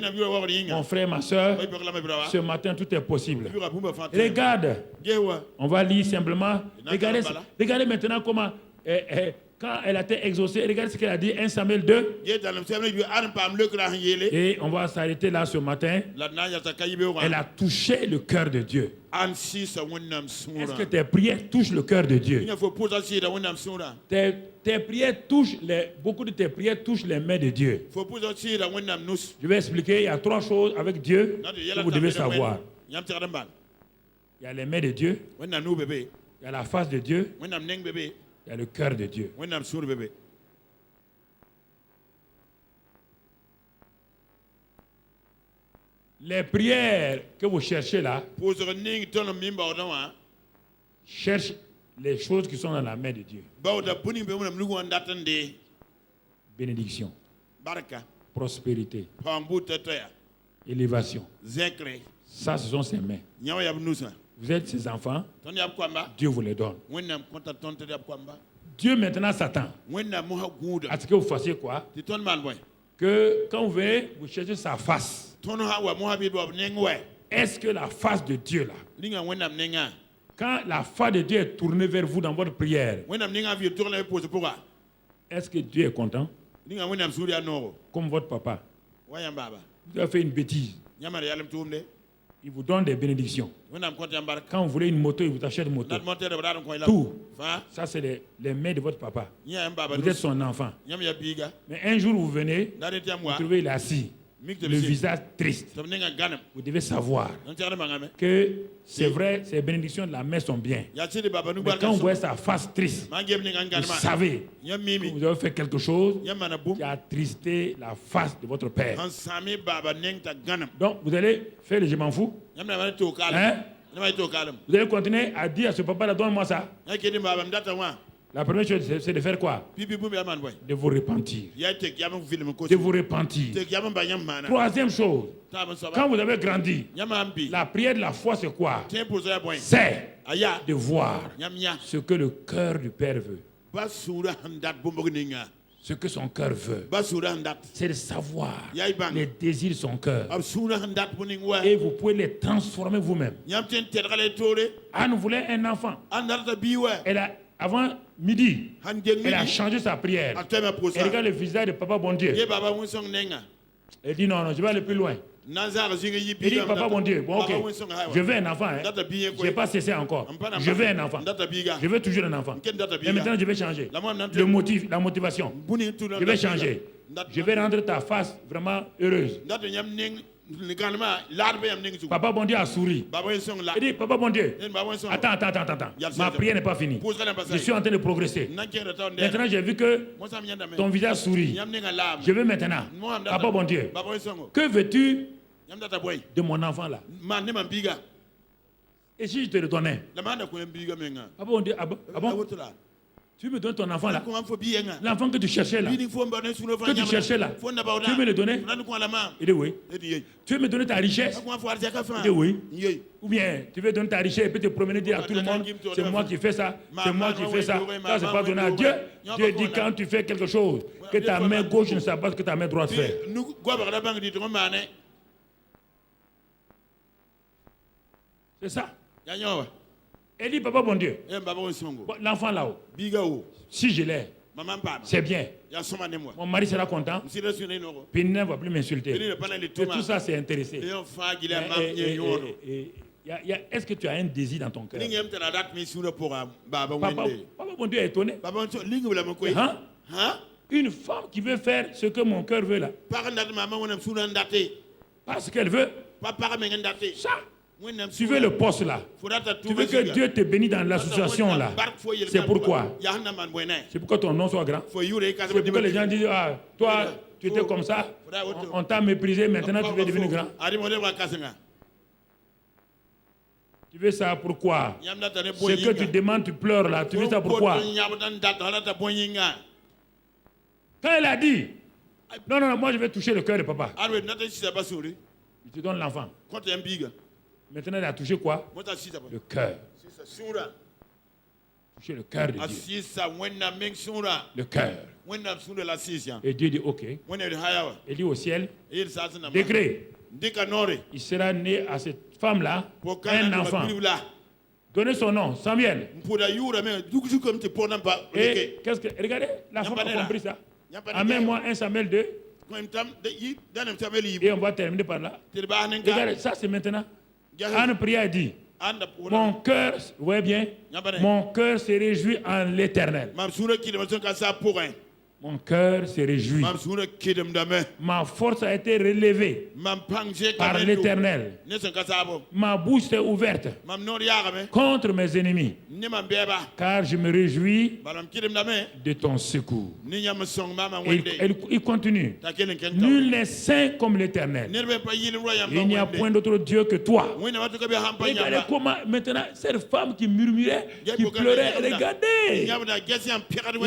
mon frère, ma soeur, ce matin tout est possible. Regarde, on va lire simplement. Regardez maintenant comment, quand elle a été exaucée, regardez ce qu'elle a dit, 1 Samuel 2. Et on va s'arrêter là ce matin. Elle a touché le cœur de Dieu. Est-ce que tes prières touchent le cœur de Dieu? Tes prières touchent, beaucoup de tes prières touchent les mains de Dieu. Je vais expliquer, il y a 3 choses avec Dieu que vous devez savoir. Il y a les mains de Dieu, il y a la face de Dieu, il y a le cœur de Dieu. Les prières que vous cherchez là, cherche les choses qui sont dans la main de Dieu. Bénédiction, prospérité, élévation. Ça, ce sont ses mains. Vous êtes ses enfants, Dieu vous les donne. Dieu maintenant s'attend à ce que vous fassiez quoi? Que quand vous venez, vous cherchez sa face. Est-ce que la face de Dieu là, quand la face de Dieu est tournée vers vous dans votre prière, est-ce que Dieu est content? Comme votre papa. Vous avez fait une bêtise. Il vous donne des bénédictions. Quand vous voulez une moto, il vous achète une moto. Tout. Ça, c'est les mains de votre papa. Vous êtes son enfant. Mais un jour, vous venez, vous trouvez il est assis, le visage triste. Vous devez savoir que c'est vrai, ces bénédictions de la main sont bien. Mais quand vous voyez sa face triste, vous savez que vous avez fait quelque chose qui a attristé la face de votre père. Donc, vous allez faire le je m'en fous. Hein? Vous allez continuer à dire à ce papa, donne-moi ça. La première chose, c'est de faire quoi? De vous repentir. De vous repentir. Troisième chose, quand vous avez grandi, la prière de la foi, c'est quoi? C'est de voir ce que le cœur du Père veut. Ce que son cœur veut. C'est de savoir les désirs de son cœur. Et vous pouvez les transformer vous-même. Anne voulait un enfant. Avant midi, elle a changé sa prière. Elle regarde le visage de Papa Bon Dieu. Elle dit non, je vais aller plus loin. Il dit Papa Bon Dieu, bon ok, je veux un enfant. Je n'ai pas cessé encore. Je veux un enfant. Je veux toujours un enfant. Et maintenant je vais changer. Le motif, la motivation. Je vais changer. Je vais rendre ta face vraiment heureuse. Papa Bon Dieu a souri. Il dit Papa Bon Dieu, attends. Ma prière n'est pas finie. Je suis en train de progresser. Maintenant j'ai vu que ton visage sourit. Je veux maintenant, Papa Bon Dieu, que veux-tu de mon enfant là? Et si je te le donnais? Papa Bon Dieu, ah bon? Tu me donnes ton enfant là? L'enfant que tu cherchais là? Que tu cherchais là? Tu veux me le donner? Il dit oui. Tu veux me donner ta richesse? Il dit oui. Ou bien tu veux donner ta richesse et puis te promener dire à tout le monde c'est moi qui fais ça, c'est moi qui fais ça. Ça c'est pas donné à Dieu. Dieu dit quand tu fais quelque chose que ta main gauche ne sait pas ce que ta main droite fait. C'est ça. Elle dit, Papa Bon Dieu, l'enfant là-haut, si je l'ai, c'est bien. Mon mari sera content. Puis il ne va plus m'insulter. Et tout ça, c'est intéressé. Est-ce que tu as un désir dans ton cœur? Papa Bon Dieu est étonné. Hein? Une femme qui veut faire ce que mon cœur veut là. Parce qu'elle veut. Ça. Tu veux le poste là. Tu veux que Dieu te bénisse dans l'association là. C'est pourquoi. C'est pourquoi ton nom soit grand. C'est pourquoi les gens disent, ah, toi, tu étais comme ça. On t'a méprisé, maintenant tu veux devenir grand. Tu veux ça pourquoi? Ce que tu demandes, tu pleures là. Tu veux ça pourquoi? Quand elle a dit, non, moi je vais toucher le cœur de papa. Je te donne l'enfant. Maintenant, elle a touché quoi? Le cœur. Touché le cœur de Dieu. Le cœur. Et Dieu dit ok. Il dit au ciel, décret. Il sera né à cette femme-là un enfant. Donnez son nom, Samuel. Et qu'est-ce que. Regardez, la femme a compris ça. Amène-moi un Samuel 2. Et on va terminer par là. Regardez, ça c'est maintenant. Anne prière dit, mon cœur, vous voyez bien, mon cœur se réjouit en l'Éternel. Mon cœur se réjouit. Ma force a été relevée par l'Éternel. Ma bouche s'est ouverte contre mes ennemis. Car je me réjouis de ton secours. Et il continue. Nul n'est saint comme l'Éternel. Il n'y a point d'autre Dieu que toi. Regardez comment maintenant cette femme qui murmurait, qui pleurait, regardez. Il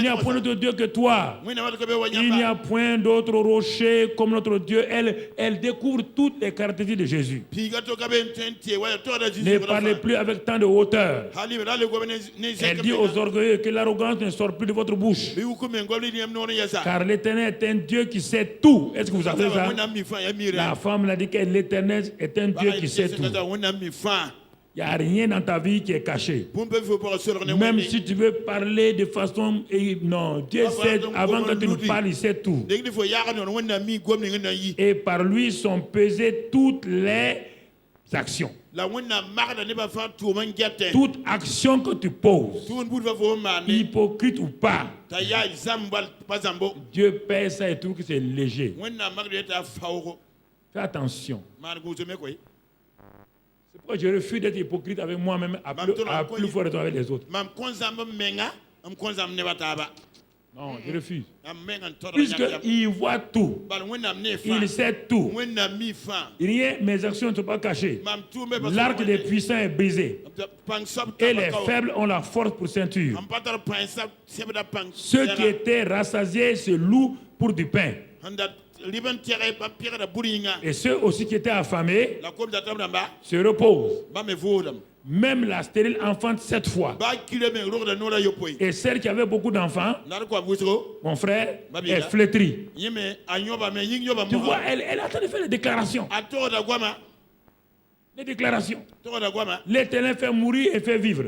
n'y a point d'autre Dieu que toi. Il n'y a point d'autre rocher comme notre Dieu. Elle découvre toutes les caractéristiques de Jésus. Ne parlez plus avec tant de hauteur. Elle dit aux orgueilleux que l'arrogance ne sort plus de votre bouche. Car l'Éternel est un Dieu qui sait tout. Est-ce que vous savez ça? La femme l'a dit que l'Éternel est un Dieu qui sait tout. Il n'y a rien dans ta vie qui est caché. Même si tu veux parler de façon... Non, Dieu sait, avant que tu nous parles, il sait tout. Et par lui sont pesées toutes les actions. Toute action que tu poses, hypocrite ou pas, Dieu paie ça et trouve que c'est léger. Fais attention. C'est pourquoi je refuse d'être hypocrite avec moi-même à plus fort raison avec les autres. Non, je refuse. Puisqu'il voit tout, il sait tout. Rien, mes actions ne sont pas cachées. L'arc des puissants est brisé. Et les faibles ont la force pour ceinture. Ceux qui étaient rassasiés se louent pour du pain. Et ceux aussi qui étaient affamés se reposent. Même la stérile enfante 7 fois. Et celle qui avait beaucoup d'enfants, mon frère, est flétrie. Tu vois, elle est en train de faire des déclarations. Des déclarations. L'Éternel fait mourir et fait vivre.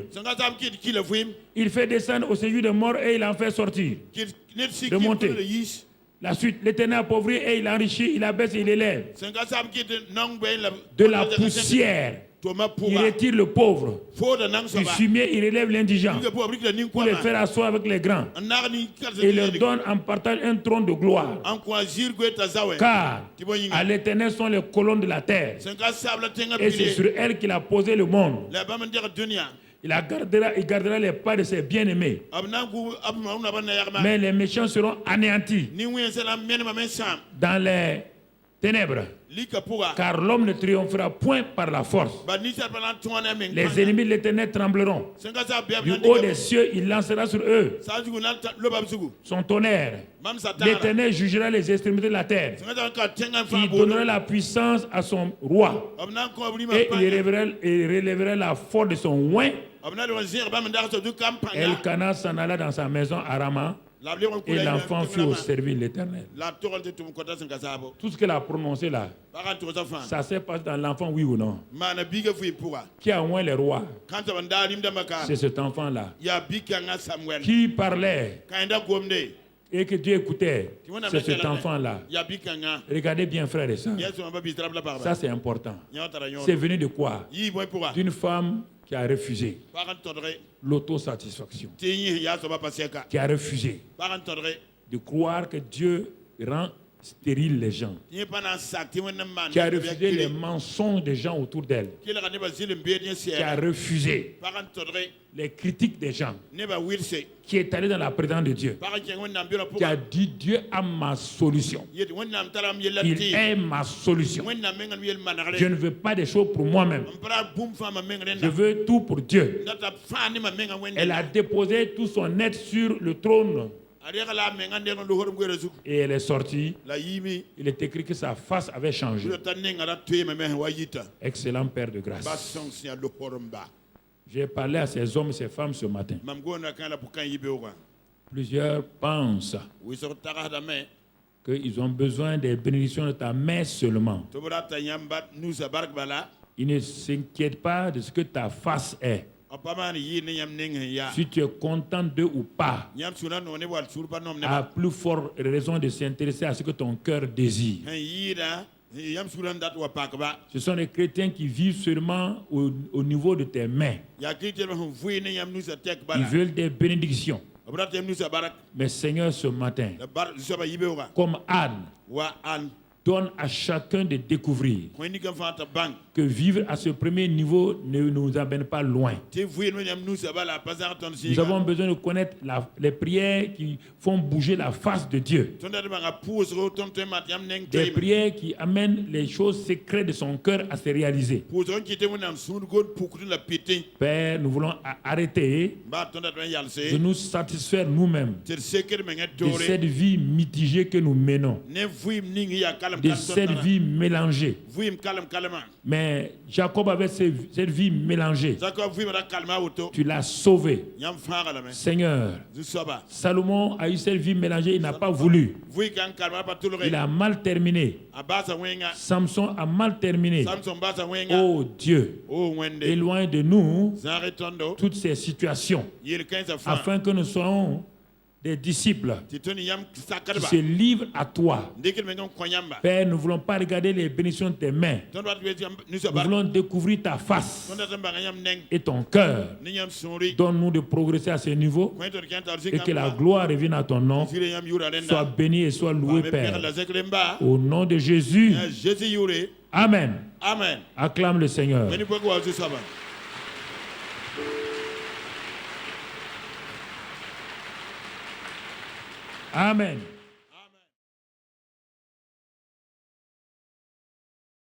Il fait descendre au séjour de mort et il en fait sortir. De monter. La suite, l'Éternel appauvrit et il enrichit, il abaisse et il élève. De la poussière, il retire le pauvre. Du fumier, il élève l'indigent. Pour les faire asseoir avec les grands. Et leur donne en partage un trône de gloire. Car à l'Éternel sont les colonnes de la terre. Et c'est sur elles qu'il a posé le monde. Il gardera les pas de ses bien-aimés. Mais les méchants seront anéantis dans les ténèbres. Car l'homme ne triomphera point par la force. Les ennemis de l'Éternel trembleront. Du haut des cieux, il lancera sur eux son tonnerre. L'Éternel jugera les extrémités de la terre. Il donnera la puissance à son roi. Et il relèvera la force de son oint. Elkana s'en alla dans sa maison à Rama. Et l'enfant fut au service de l'Éternel. Tout ce qu'elle a prononcé là, ça s'est passé dans l'enfant, oui ou non? Qui a oint les rois? C'est cet enfant-là qui parlait et que Dieu écoutait. C'est cet enfant-là. Regardez bien, frères et sœurs. Ça, c'est important. C'est venu de quoi? D'une femme qui a refusé l'autosatisfaction, qui a refusé de croire que Dieu rend stérile les gens, qui a refusé les mensonges des gens autour d'elle, qui a refusé les critiques des gens, qui est allé dans la présence de Dieu, qui a dit Dieu a ma solution. Il est ma solution. Je ne veux pas des choses pour moi-même. Je veux tout pour Dieu. Elle a déposé tout son être sur le trône. Et elle est sortie. Il est écrit que sa face avait changé. Excellent Père de grâce. J'ai parlé à ces hommes et ces femmes ce matin. Plusieurs pensent qu'ils ont besoin des bénédictions de ta main seulement. Ils ne s'inquiètent pas de ce que ta face est. Si tu es content d'eux ou pas, à plus forte raison de s'intéresser à ce que ton cœur désire. Ce sont les chrétiens qui vivent seulement au niveau de tes mains. Ils veulent des bénédictions. Mais Seigneur, ce matin, comme Anne, donne à chacun de découvrir que vivre à ce premier niveau ne nous amène pas loin. Nous avons besoin de connaître les prières qui font bouger la face de Dieu. Des prières qui amènent les choses secrètes de son cœur à se réaliser. Père, nous voulons arrêter de nous satisfaire nous-mêmes de cette vie mitigée que nous menons, de cette vie mélangée. Mais Jacob avait cette vie mélangée. Tu l'as sauvé. Seigneur, Salomon a eu cette vie mélangée, il n'a pas voulu. Il a mal terminé. Samson a mal terminé. Oh Dieu, éloigne de nous toutes ces situations afin que nous soyons des disciples qui se livrent à toi. Père, nous ne voulons pas regarder les bénédictions de tes mains. Nous voulons découvrir ta face et ton cœur. Donne-nous de progresser à ce niveau et que la gloire revienne à ton nom. Sois béni et sois loué, Père. Au nom de Jésus. Amen. Amen. Acclame le Seigneur. Amen.